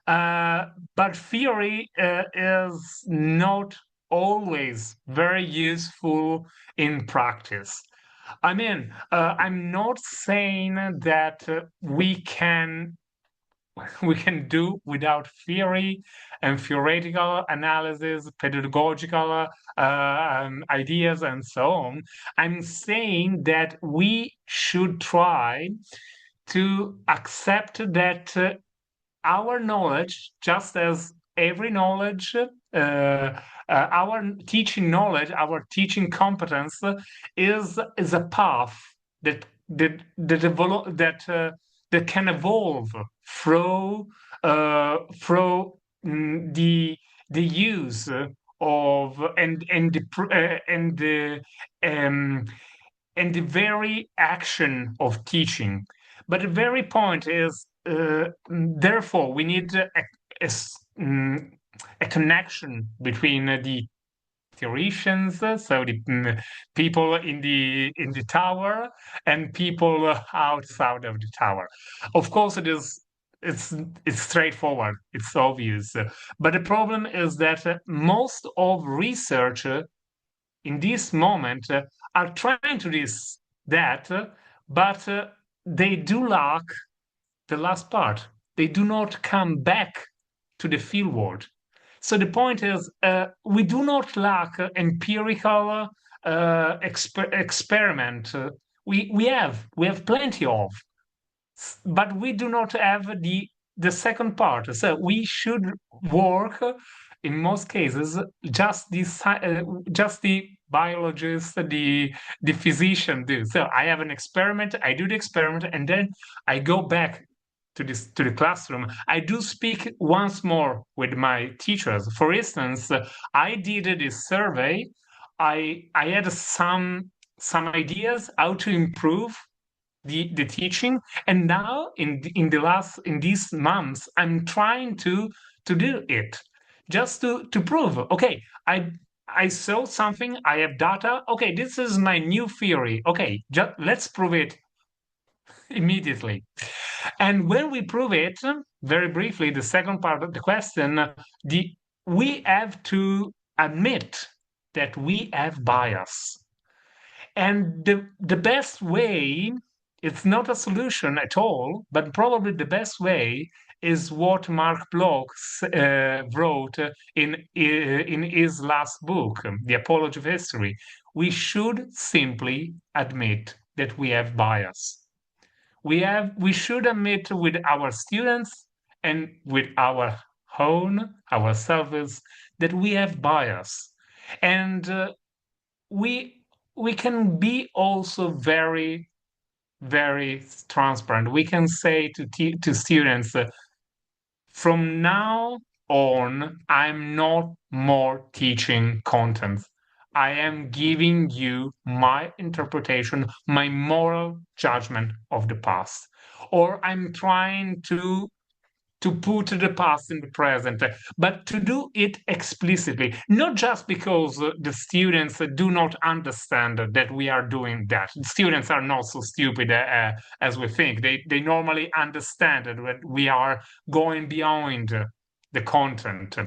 uh, but theory is not always very useful in practice. I'm not saying that we can do without theory and theoretical analysis, pedagogical ideas, and so on. I'm saying that we should try to accept that our knowledge, just as every knowledge, our teaching knowledge, our teaching competence is a path that can evolve through the use of um, and the very action of teaching. But the very point is, therefore, we need mm, a connection between the theoreticians, so the people in the tower, and people outside of the tower. Of course, it's it's straightforward, it's obvious, but the problem is that most of research in this moment are trying to do that, but they do lack the last part. They do not come back to the field world. So the point is, we do not lack empirical experiment. We have plenty of, but we do not have the second part. So we should work in most cases just the biologist, the physician do. So I have an experiment, I do the experiment, and then I go back to the classroom. I do speak once more with my teachers. For instance, I did this survey. I had some ideas how to improve the teaching, and now in these months I'm trying to do it, just to prove, okay, I saw something, I have data, okay, this is my new theory, okay, just let's prove it immediately. And when we prove it, very briefly, the second part of the question, the we have to admit that we have bias. And the best way, it's not a solution at all, but probably the best way is what Mark Bloch wrote in his last book, The Apology of History. We should simply admit that we have bias. We should admit with our students and with our own ourselves that we have bias, and we we can be also very very transparent. We can say to students, from now on, I'm not more teaching content. I am giving you my interpretation, my moral judgment of the past, or I'm trying to to put the past in the present, but to do it explicitly, not just because the students do not understand that we are doing that. Students are not so stupid as we think. They normally understand that we are going beyond the content.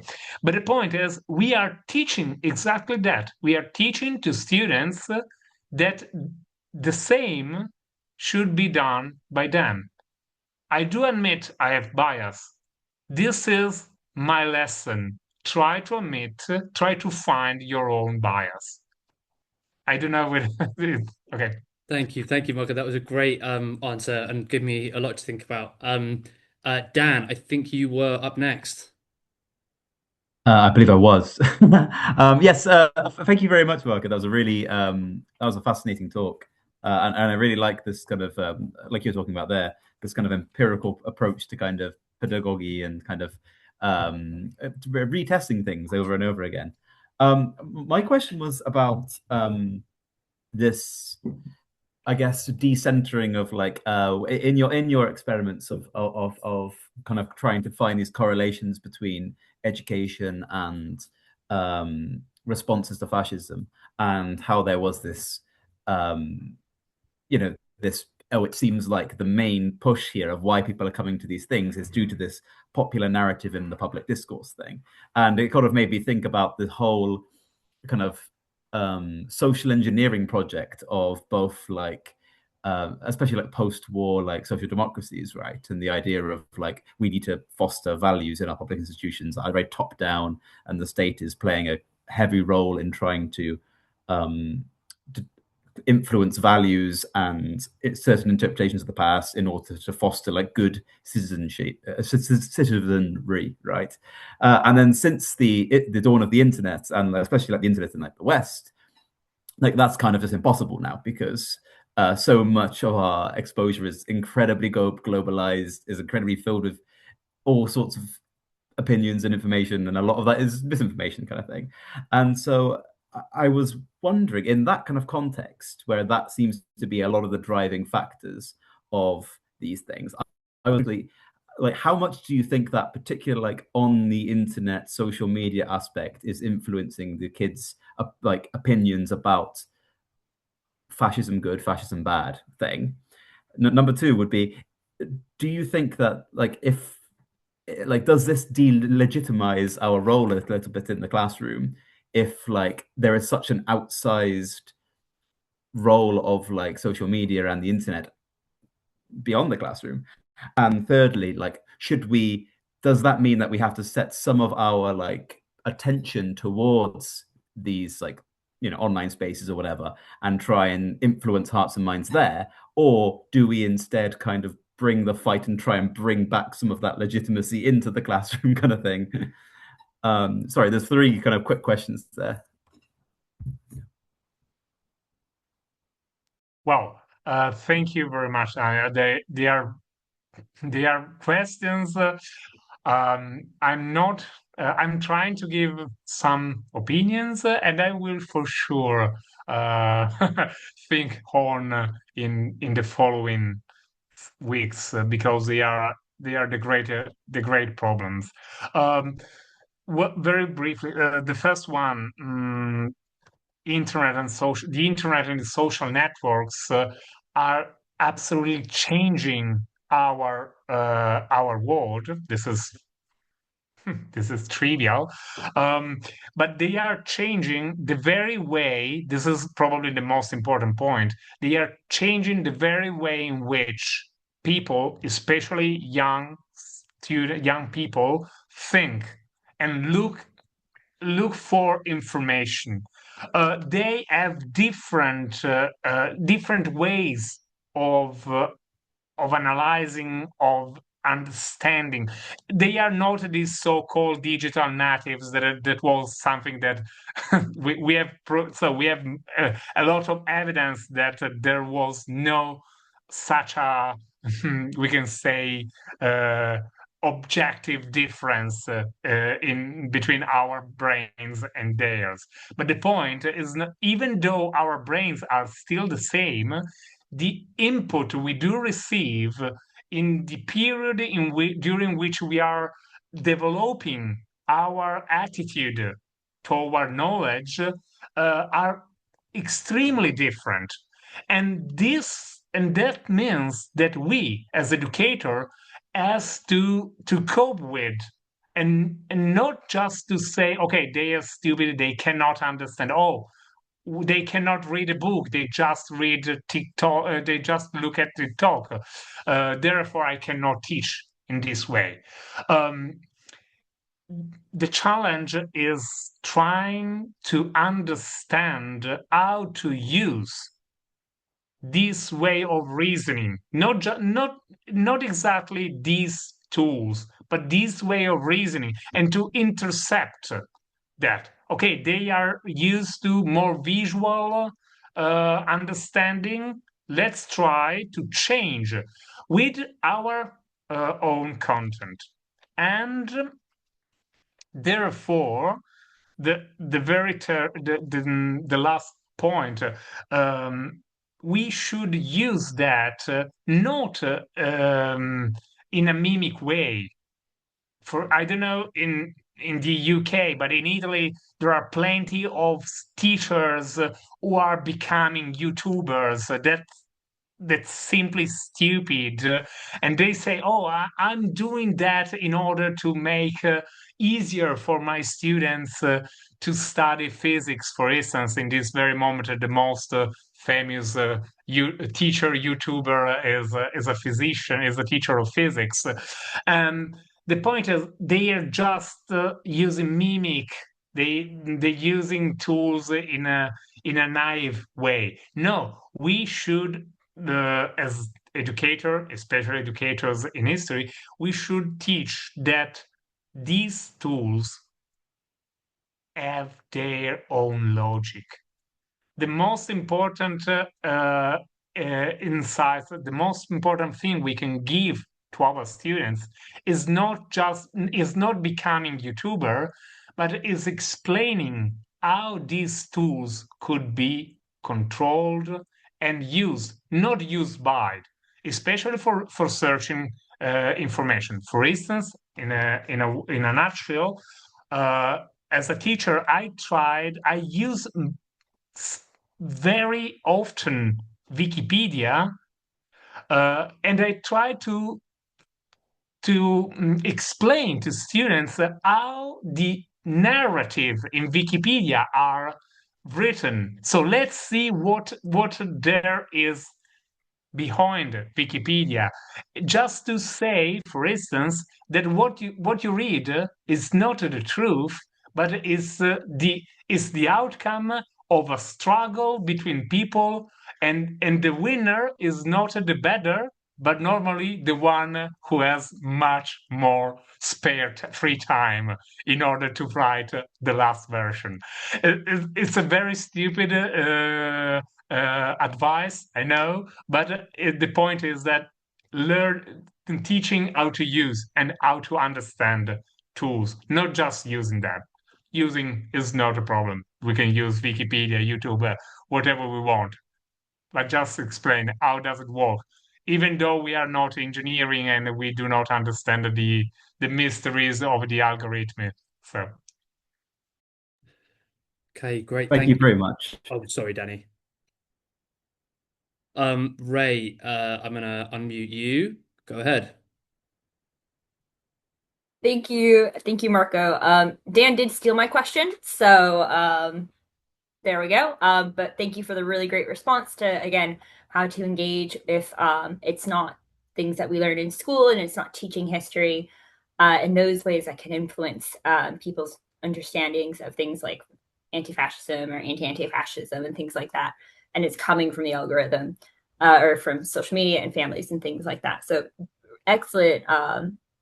But the point is, we are teaching exactly that. We are teaching to students that the same should be done by them. I do admit I have bias. This is my lesson. Try to admit, try to find your own bias. I don't know what it is. Okay. Thank you, Marco. That was a great answer and give me a lot to think about. Dan, I think you were up next. I believe I was. Yes, thank you very much, Marco. That was a really that was a fascinating talk, and I really like this kind of like you're talking about there, this kind of empirical approach to kind of pedagogy and kind of retesting things over and over again. My question was about this, I guess, decentering of like in your experiments of kind of trying to find these correlations between education and responses to fascism, and how there was this this, oh, it seems like the main push here of why people are coming to these things is due to this popular narrative in the public discourse thing. And it kind of made me think about the whole kind of social engineering project of both like especially like post-war like social democracies, right? And the idea of like we need to foster values in our public institutions that are very top down, and the state is playing a heavy role in trying um, to influence values and certain interpretations of the past in order to foster like good citizenship, citizenry, right? And then since the dawn of the internet, and especially like the internet in like the West, like that's kind of just impossible now because so much of our exposure is incredibly globalized, is incredibly filled with all sorts of opinions and information, and a lot of that is misinformation kind of thing. And so I was wondering, in that kind of context, where that seems to be a lot of the driving factors of these things, I was like, how much do you think that particular like on the internet, social media aspect is influencing the kids' like opinions about fascism good, fascism bad thing? Number two would be, do you think that like if like does this delegitimize our role a little bit in the classroom if like there is such an outsized role of like social media and the internet beyond the classroom? And thirdly, like should we, does that mean that we have to set some of our like attention towards these like online spaces or whatever and try and influence hearts and minds there, or do we instead kind of bring the fight and try and bring back some of that legitimacy into the classroom kind of thing? Sorry, there's three kind of quick questions there. Well, thank you very much, Anya. They are questions. I'm not. I'm trying to give some opinions, and I will for sure think on in the following weeks because they are the great problems. Well, very briefly, the first one, internet and social, the internet and the social networks are absolutely changing our world. This is trivial, but they are changing the very way. This is probably the most important point. They are changing the very way in which people, especially young people, think and look for information. They have different ways of analyzing, of understanding. They are not these so-called digital natives. That was something that we have. So we have a lot of evidence that there was no such a we can say objective difference in between our brains and theirs. But the point is, not, even though our brains are still the same, the input we do receive in the period during which we are developing our attitude toward knowledge are extremely different. And that means that we, as educator, has to cope with, and not just to say, okay, they are stupid, they cannot understand. Oh, they cannot read a book, they just read TikTok, they just look at TikTok. Therefore, I cannot teach in this way. The challenge is trying to understand how to use this way of reasoning, not exactly these tools, but this way of reasoning, and to intercept that. Okay, they are used to more visual understanding. Let's try to change with our own content. And therefore, the last point, we should use that not in a mimic way. For, I don't know, in the UK, but in Italy there are plenty of teachers who are becoming YouTubers. That's simply stupid. And they say, oh, I'm doing that in order to make easier for my students to study physics, for instance. In this very moment, the most famous teacher YouTuber is a physician, is a teacher of physics. And the point is, they are just using mimic. They're using tools in a naive way. No, we should, as educator, especially educators in history, we should teach that these tools have their own logic. The most important insight, the most important thing we can give to our students is not becoming YouTuber, but is explaining how these tools could be controlled and used, not used by, especially for searching information. For instance, in a nutshell, as a teacher, I use very often Wikipedia, and I try to explain to students how the narrative in Wikipedia are written. So let's see what there is behind Wikipedia. Just to say, for instance, that what you read is not the truth, but is the outcome of a struggle between people, and the winner is not the better, but normally the one who has much more spare free time in order to write the last version. It's a very stupid advice, I know, but the point is that teaching how to use and how to understand tools, not just using them. Using is not a problem. We can use Wikipedia, YouTube, whatever we want, but just explain how does it work. Even though we are not engineering and we do not understand the mysteries of the algorithm. So, Okay, great. Thank you Thank you. very much. Oh, sorry, Danny. Ray, I'm gonna unmute you. Go ahead. Thank you, Marco. Dan did steal my question, so there we go. But thank you for the really great response to, again, how to engage if it's not things that we learn in school and it's not teaching history in those ways that can influence people's understandings of things like anti-fascism or anti-fascism and things like that. And it's coming from the algorithm or from social media and families and things like that. So excellent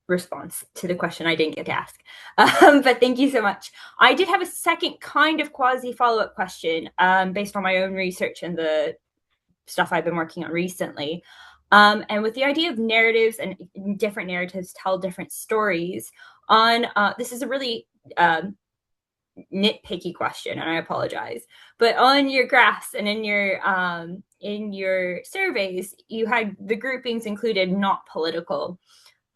response to the question I didn't get to ask. But thank you so much. I did have a second kind of quasi follow-up question based on my own research and the stuff I've been working on recently. And with the idea of narratives and different narratives tell different stories on, this is a really nitpicky question, and I apologize. But on your graphs and in your surveys, you had the groupings included not political.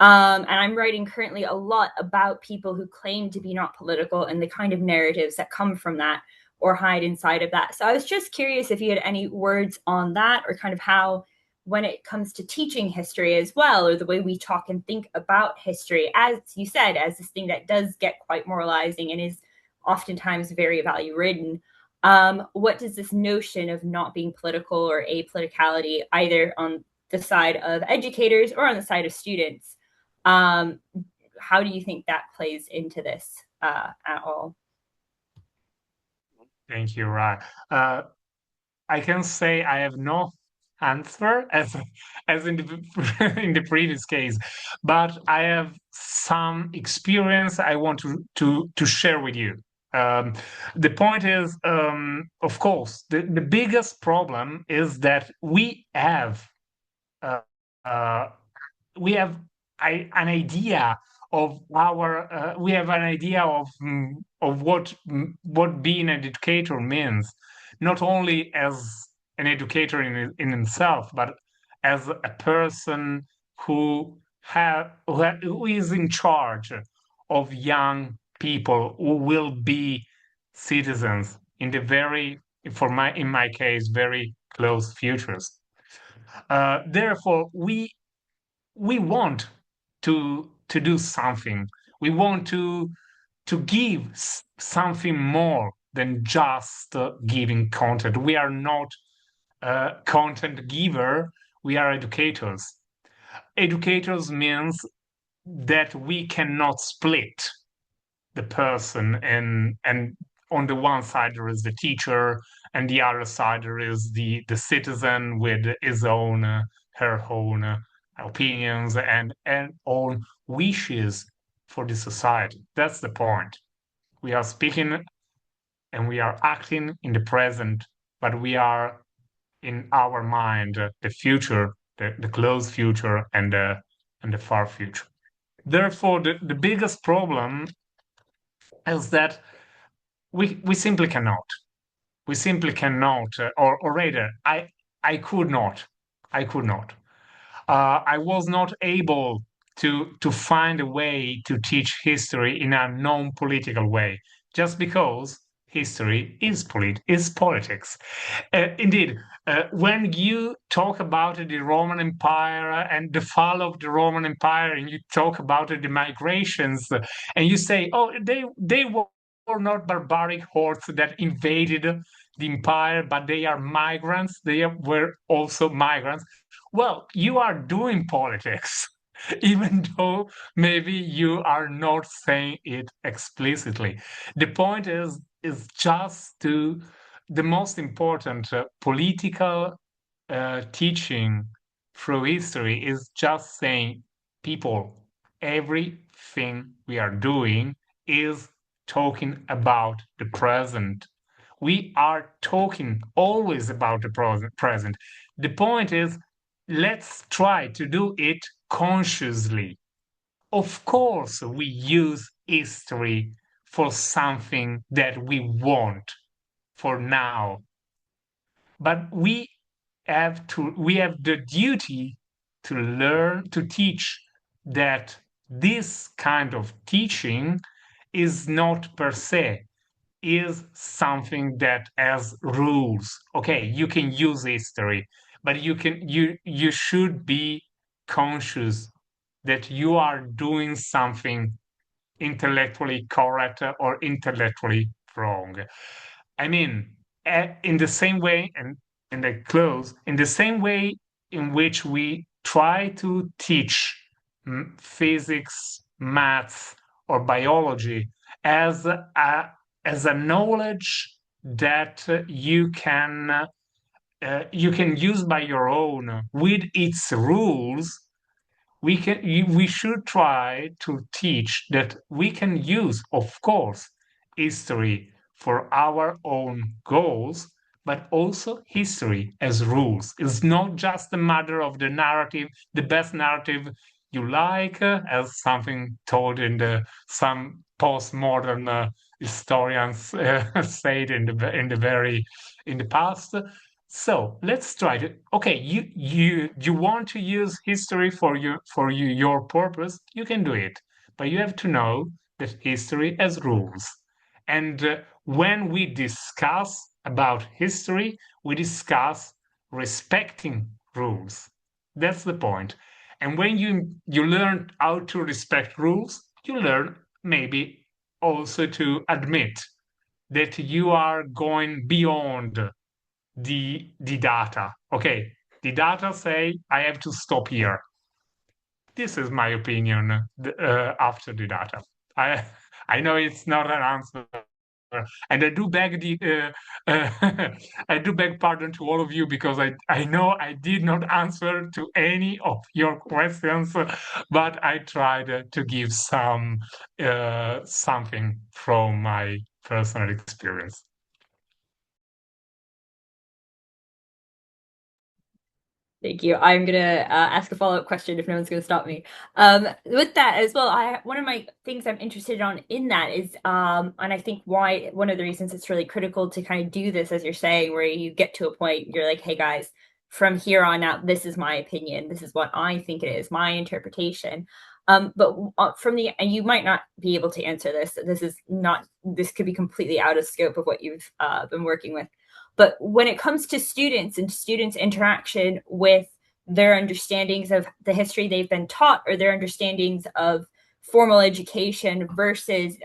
And I'm writing currently a lot about people who claim to be not political and the kind of narratives that come from that or hide inside of that. So I was just curious if you had any words on that, or kind of how, when it comes to teaching history as well, or the way we talk and think about history, as you said, as this thing that does get quite moralizing and is oftentimes very value ridden. What does this notion of not being political or apoliticality, either on the side of educators or on the side of students, how do you think that plays into this at all? Thank you, Ryan. I can say I have no answer as in the in the previous case, but I have some experience I want to share with you. The point is, of course, the biggest problem is that uh, uh, we have an idea of we have an idea of what being an educator means, not only as an educator in himself, but as a person who is in charge of young people who will be citizens in the very, in my case, very close futures. Therefore, we want to do something. We want to give something more than just giving content. We are not content giver. We are educators. Educators means that we cannot split the person, and on the one side there is the teacher, and the other side there is the citizen with his own her own opinions and own wishes for the society. That's the point. We are speaking and we are acting in the present, but we are in our mind the future, the close future, and the far future. Therefore, the biggest problem is that we simply cannot. We simply cannot, or rather, I could not. I could not. I was not able to find a way to teach history in a non-political way, just because history is politics. Indeed, when you talk about the Roman Empire and the fall of the Roman Empire, and you talk about the migrations, and you say, "Oh, they were not barbaric hordes that invaded the empire, but they are migrants. They were also migrants." Well, you are doing politics, even though maybe you are not saying it explicitly. The point is just to the most important political teaching through history is just saying, people, everything we are doing is talking about the present. We are talking always about the present. The point is, let's try to do it consciously. Of course, we use history for something that we want for now, but we have the duty to learn to teach that this kind of teaching is not per se, is something that has rules. Okay, you can use history, but you should be conscious that you are doing something intellectually correct or intellectually wrong. I mean, in the same way, and I close, in the same way in which we try to teach physics, maths, or biology as a knowledge that you can use by your own with its rules, we should try to teach that we can use, of course, history for our own goals, but also history as rules. It's not just a matter of the narrative, the best narrative you like, as something told in some postmodern historians said in the past. So let's try to. Okay, you want to use history for your purpose. You can do it, but you have to know that history has rules. And when we discuss about history, we discuss respecting rules. That's the point. And when you learn how to respect rules, you learn maybe also to admit that you are going beyond the data. Okay, the data say I have to stop here. This is my opinion after the data. I I know it's not an answer, and I do beg I do beg pardon to all of you because I know I did not answer to any of your questions, but I tried to give something from my personal experience. Thank you. I'm gonna ask a follow-up question if no one's gonna stop me. With that as well, one of my things I'm interested on in that is, and I think why one of the reasons it's really critical to kind of do this, as you're saying, where you get to a point, you're like, hey guys, from here on out, this is my opinion, this is what I think it is, my interpretation. But from the, and you might not be able to answer this. This could be completely out of scope of what you've been working with. But when it comes to students and students' interaction with their understandings of the history they've been taught or their understandings of formal education versus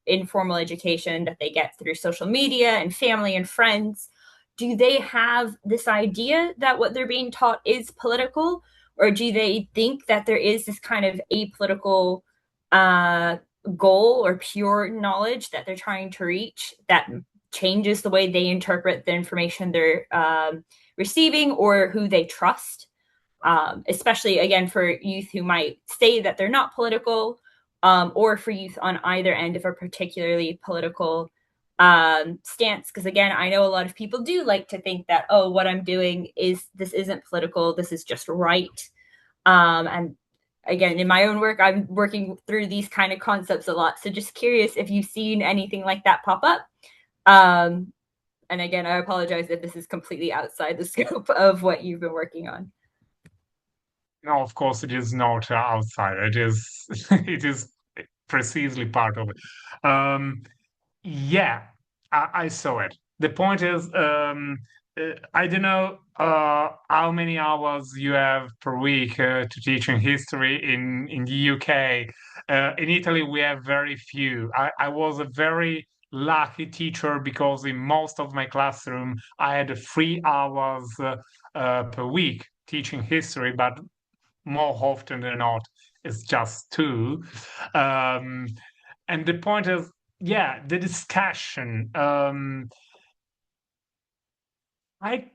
informal education that they get through social media and family and friends, do they have this idea that what they're being taught is political? Or do they think that there is this kind of apolitical goal or pure knowledge that they're trying to reach that changes the way they interpret the information they're receiving or who they trust, especially, again, for youth who might say that they're not political, or for youth on either end of a particularly political stance. Because, again, I know a lot of people do like to think that, oh, what I'm doing this isn't political, this is just right. And again, in my own work, I'm working through these kind of concepts a lot. So just curious if you've seen anything like that pop up. And again, I apologize if this is completely outside the scope of what you've been working on. No, of course it is not outside. It is it is precisely part of it. Yeah, I saw it. The point is, I don't know how many hours you have per week to teaching history in the UK. In Italy, we have very few. I was a very lucky teacher because in most of my classroom, I had 3 hours per week teaching history, but more often than not, it's just two. And the point is, yeah, the discussion. I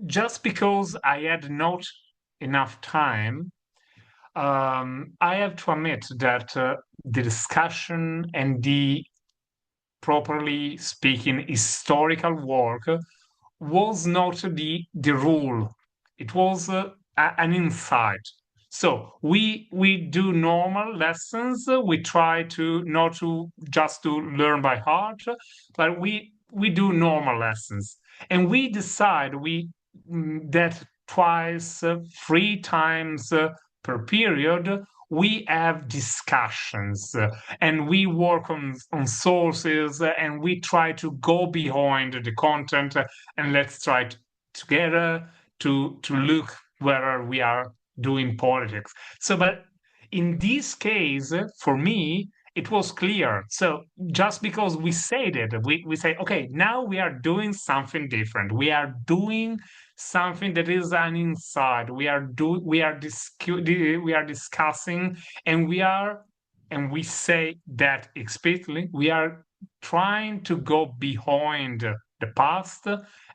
just because I had not enough time, I have to admit that the discussion and the properly speaking historical work was not the rule. It was an insight. So we do normal lessons. We try to not to just to learn by heart, but we do normal lessons, and we decide that twice, 3 times per period we have discussions and we work on sources and we try to go behind the content and let's try together to look whether we are doing politics. So, but in this case, for me, it was clear. So just because we said it, we say, okay, now we are doing something different. We are doing something that is an insight. We are discussing, and we say that explicitly. We are trying to go behind the past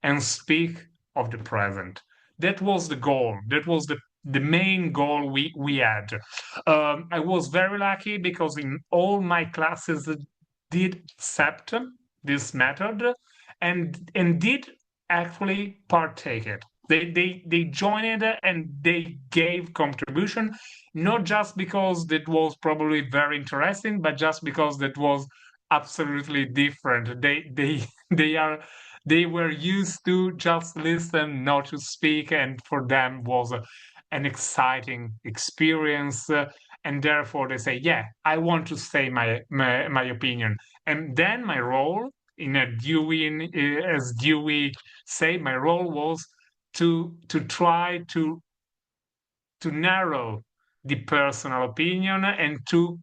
and speak of the present. That was the goal. That was the main goal we had. I was very lucky because in all my classes did accept this method and did actually partake it. They joined and they gave contribution, not just because that was probably very interesting, but just because that was absolutely different. They were used to just listen, not to speak, and for them was an exciting experience. And therefore they say, yeah, I want to say my opinion. And then my role in a Dewey, as Dewey say, my role was to try to narrow the personal opinion and to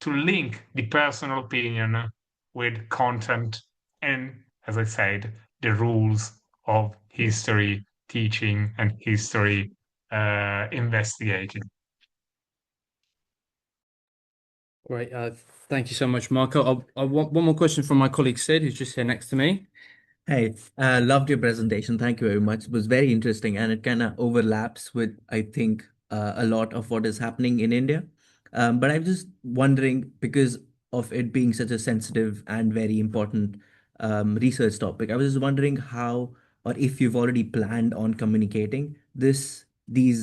link the personal opinion with content and, as I said, the rules of history teaching and history investigating. Great. Thank you so much, Marco. I want one more question from my colleague Sid, who's just here next to me. Hey, loved your presentation. Thank you very much. It was very interesting and it kind of overlaps with, I think, a lot of what is happening in India. But I'm just wondering, because of it being such a sensitive and very important research topic, I was just wondering how or if you've already planned on communicating these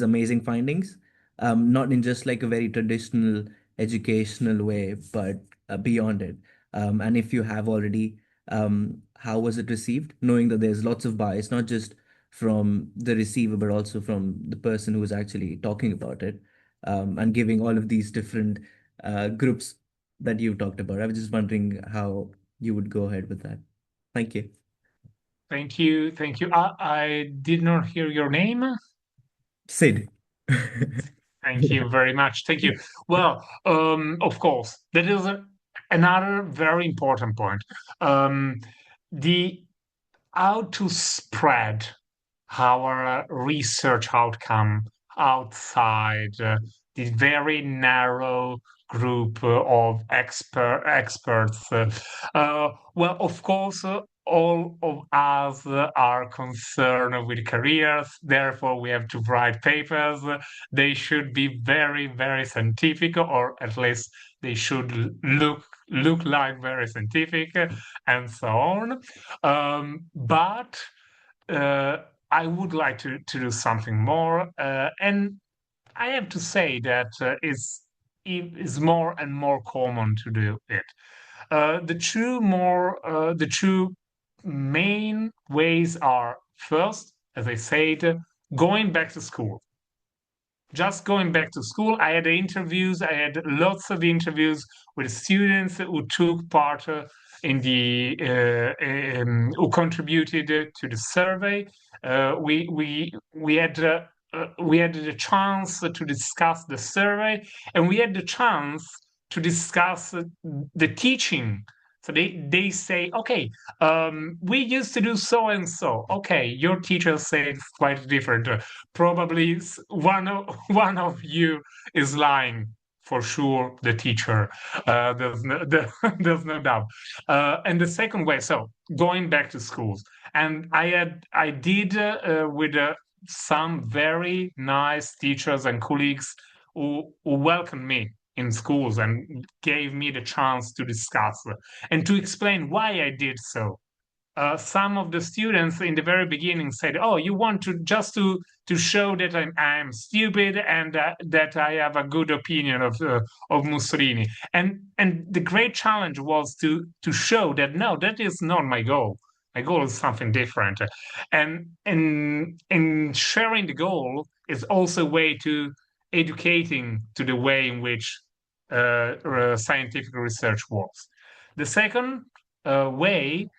amazing findings, not in just like a very traditional educational way, but beyond it. And if you have already how was it received, knowing that there's lots of bias, not just from the receiver, but also from the person who is actually talking about it, and giving all of these different groups that you talked about. I was just wondering how you would go ahead with that. Thank you. Thank you. Thank you. I did not hear your name. Sid. Thank you very much. Thank you. Well, of course, that is another very important point. The how to spread our research outcome outside the very narrow group of experts. Well, of course, all of us are concerned with careers. Therefore, we have to write papers. They should be very, very scientific, or at least they should look like very scientific, and so on. But I would like to do something more, and I have to say that it's more and more common to do it. The two main ways are first, as I said, going back to school. Just going back to school, I had interviews. I had lots of interviews with students who took part in the who contributed to the survey. We had the chance to discuss the survey, and we had the chance to discuss the teaching. So they say, okay, we used to do so and so. Okay, your teacher said quite different. Probably one of you is lying for sure. The teacher, there's no doubt. And the second way, so going back to schools, and I did with some very nice teachers and colleagues who welcomed me in schools and gave me the chance to discuss and to explain why I did so. Some of the students in the very beginning said, "Oh, you want to just to show that I'm stupid and that I have a good opinion of Mussolini." And the great challenge was to show that no, that is not my goal. My goal is something different, and sharing the goal is also a way to educating to the way in which scientific research works. The second way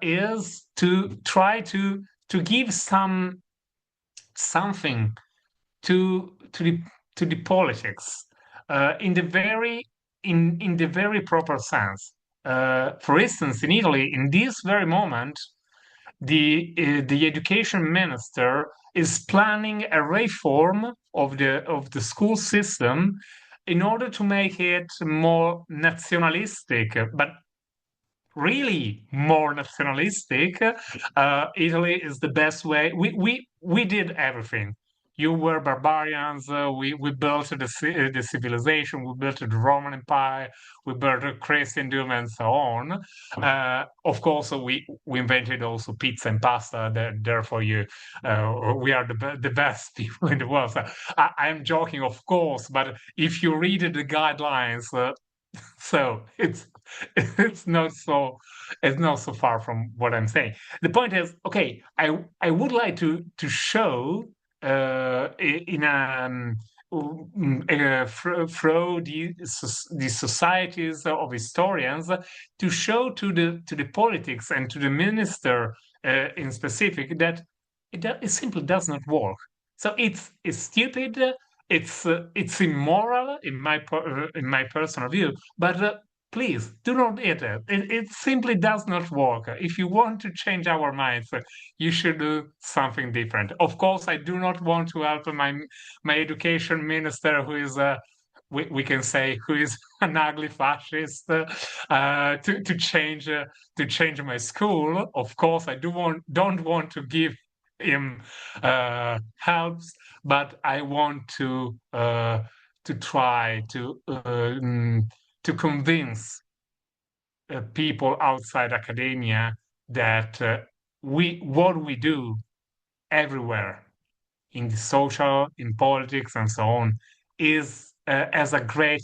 is to try to give something to the politics in the very proper sense. For instance, in Italy, in this very moment, the education minister is planning a reform of the school system in order to make it more nationalistic, but really more nationalistic. Italy is the best way. We did everything. you were barbarians. We built the civilization. We built the Roman Empire. We built Christendom and so on. Of course, we invented also pizza and pasta. Therefore, we are the best people in the world. So I'm joking, of course, but if you read the guidelines, so it's not so it's not so far from what I'm saying. The point is, okay, I would like to show in through the societies of historians to show to the politics and to the minister in specific that it simply does not work. So it's stupid. It's immoral in my personal view. But please do not eat it. It simply does not work. If you want to change our minds, you should do something different. Of course, I do not want to help my education minister, who is we can say who is an ugly fascist, to change my school. Of course, I don't want to give him helps, but I want to try to convince people outside academia that we what we do everywhere in the social, in politics, and so on is has a great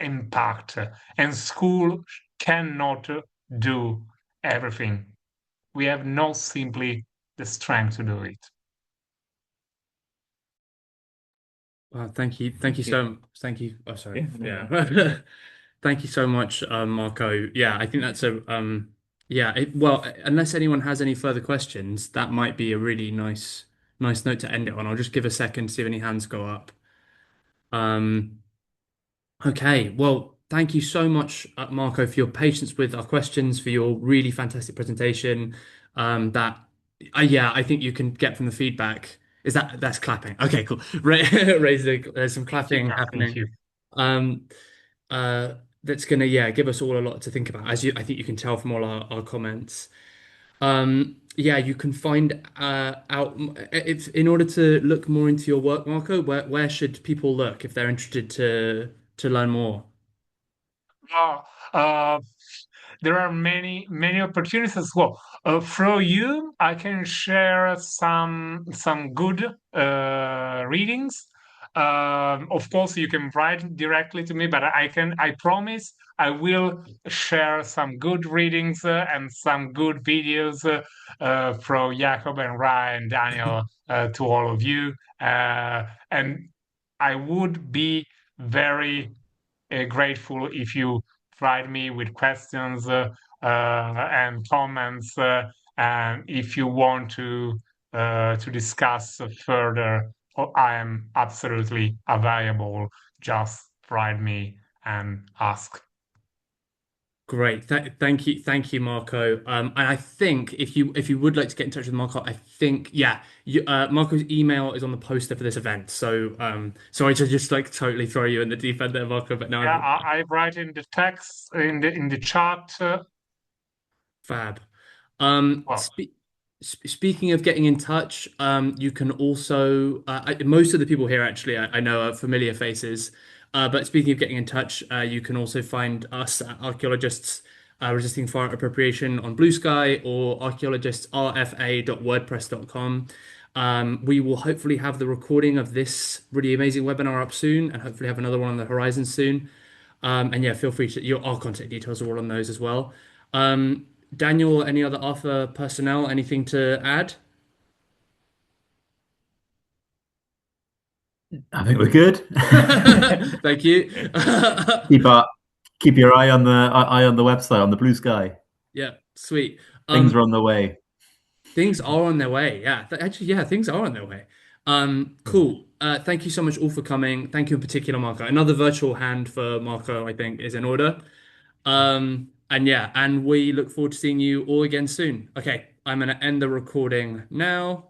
impact, and school cannot do everything. We have not simply the strength to do it. Thank you Yeah. thank you. Oh, sorry. Yeah, no, Yeah. Thank you so much, Marco. Yeah, I think that's a yeah, well, unless anyone has any further questions, that might be a really nice note to end it on. I'll just give a second to see if any hands go up. Um, okay, well, thank you so much, Marco, for your patience with our questions, for your really fantastic presentation. That yeah, I think you can get from the feedback. Is that's clapping? Okay, cool. There's some clapping Yeah, thank happening. you. Um, uh, that's gonna yeah give us all a lot to think about, as I think you can tell from all our comments. Yeah, you can find out if in order to look more into your work, Marco, where should people look if they're interested to learn more? Well, there are many opportunities as well. Through you, I can share some good readings. Of course, you can write directly to me, but I promise I will share some good readings and some good videos from Jacob and Rai and Daniel to all of you. And I would be very grateful if you write me with questions and comments, and if you want to discuss further, I am absolutely available. Just write me and ask. Great. Thank you, Marco. And I think if you would like to get in touch with Marco, I think yeah, Marco's email is on the poster for this event. So sorry to just like totally throw you in the deep end there, Marco, but now Yeah, I've I write in the text in the chat. fab. Well, Speaking of getting in touch, you can also most of the people here actually I know are familiar faces. But speaking of getting in touch, you can also find us at archaeologists resisting foreign appropriation on Blue Sky or archaeologistsrfa.wordpress.com. We will hopefully have the recording of this really amazing webinar up soon, and hopefully have another one on the horizon soon. And yeah, feel free to our contact details are all on those as well. Daniel, any other ARFA personnel, anything to add? I think we're good. Thank you. keep our, keep your eye on the website on the Blue Sky. Yeah, sweet. Things are on the way. Things are on their way. Yeah, actually, yeah, things are on their way. Cool. Thank you so much all for coming. Thank you in particular, Marco. Another virtual hand for Marco, I think, is in order. And yeah, and we look forward to seeing you all again soon. Okay, I'm gonna end the recording now.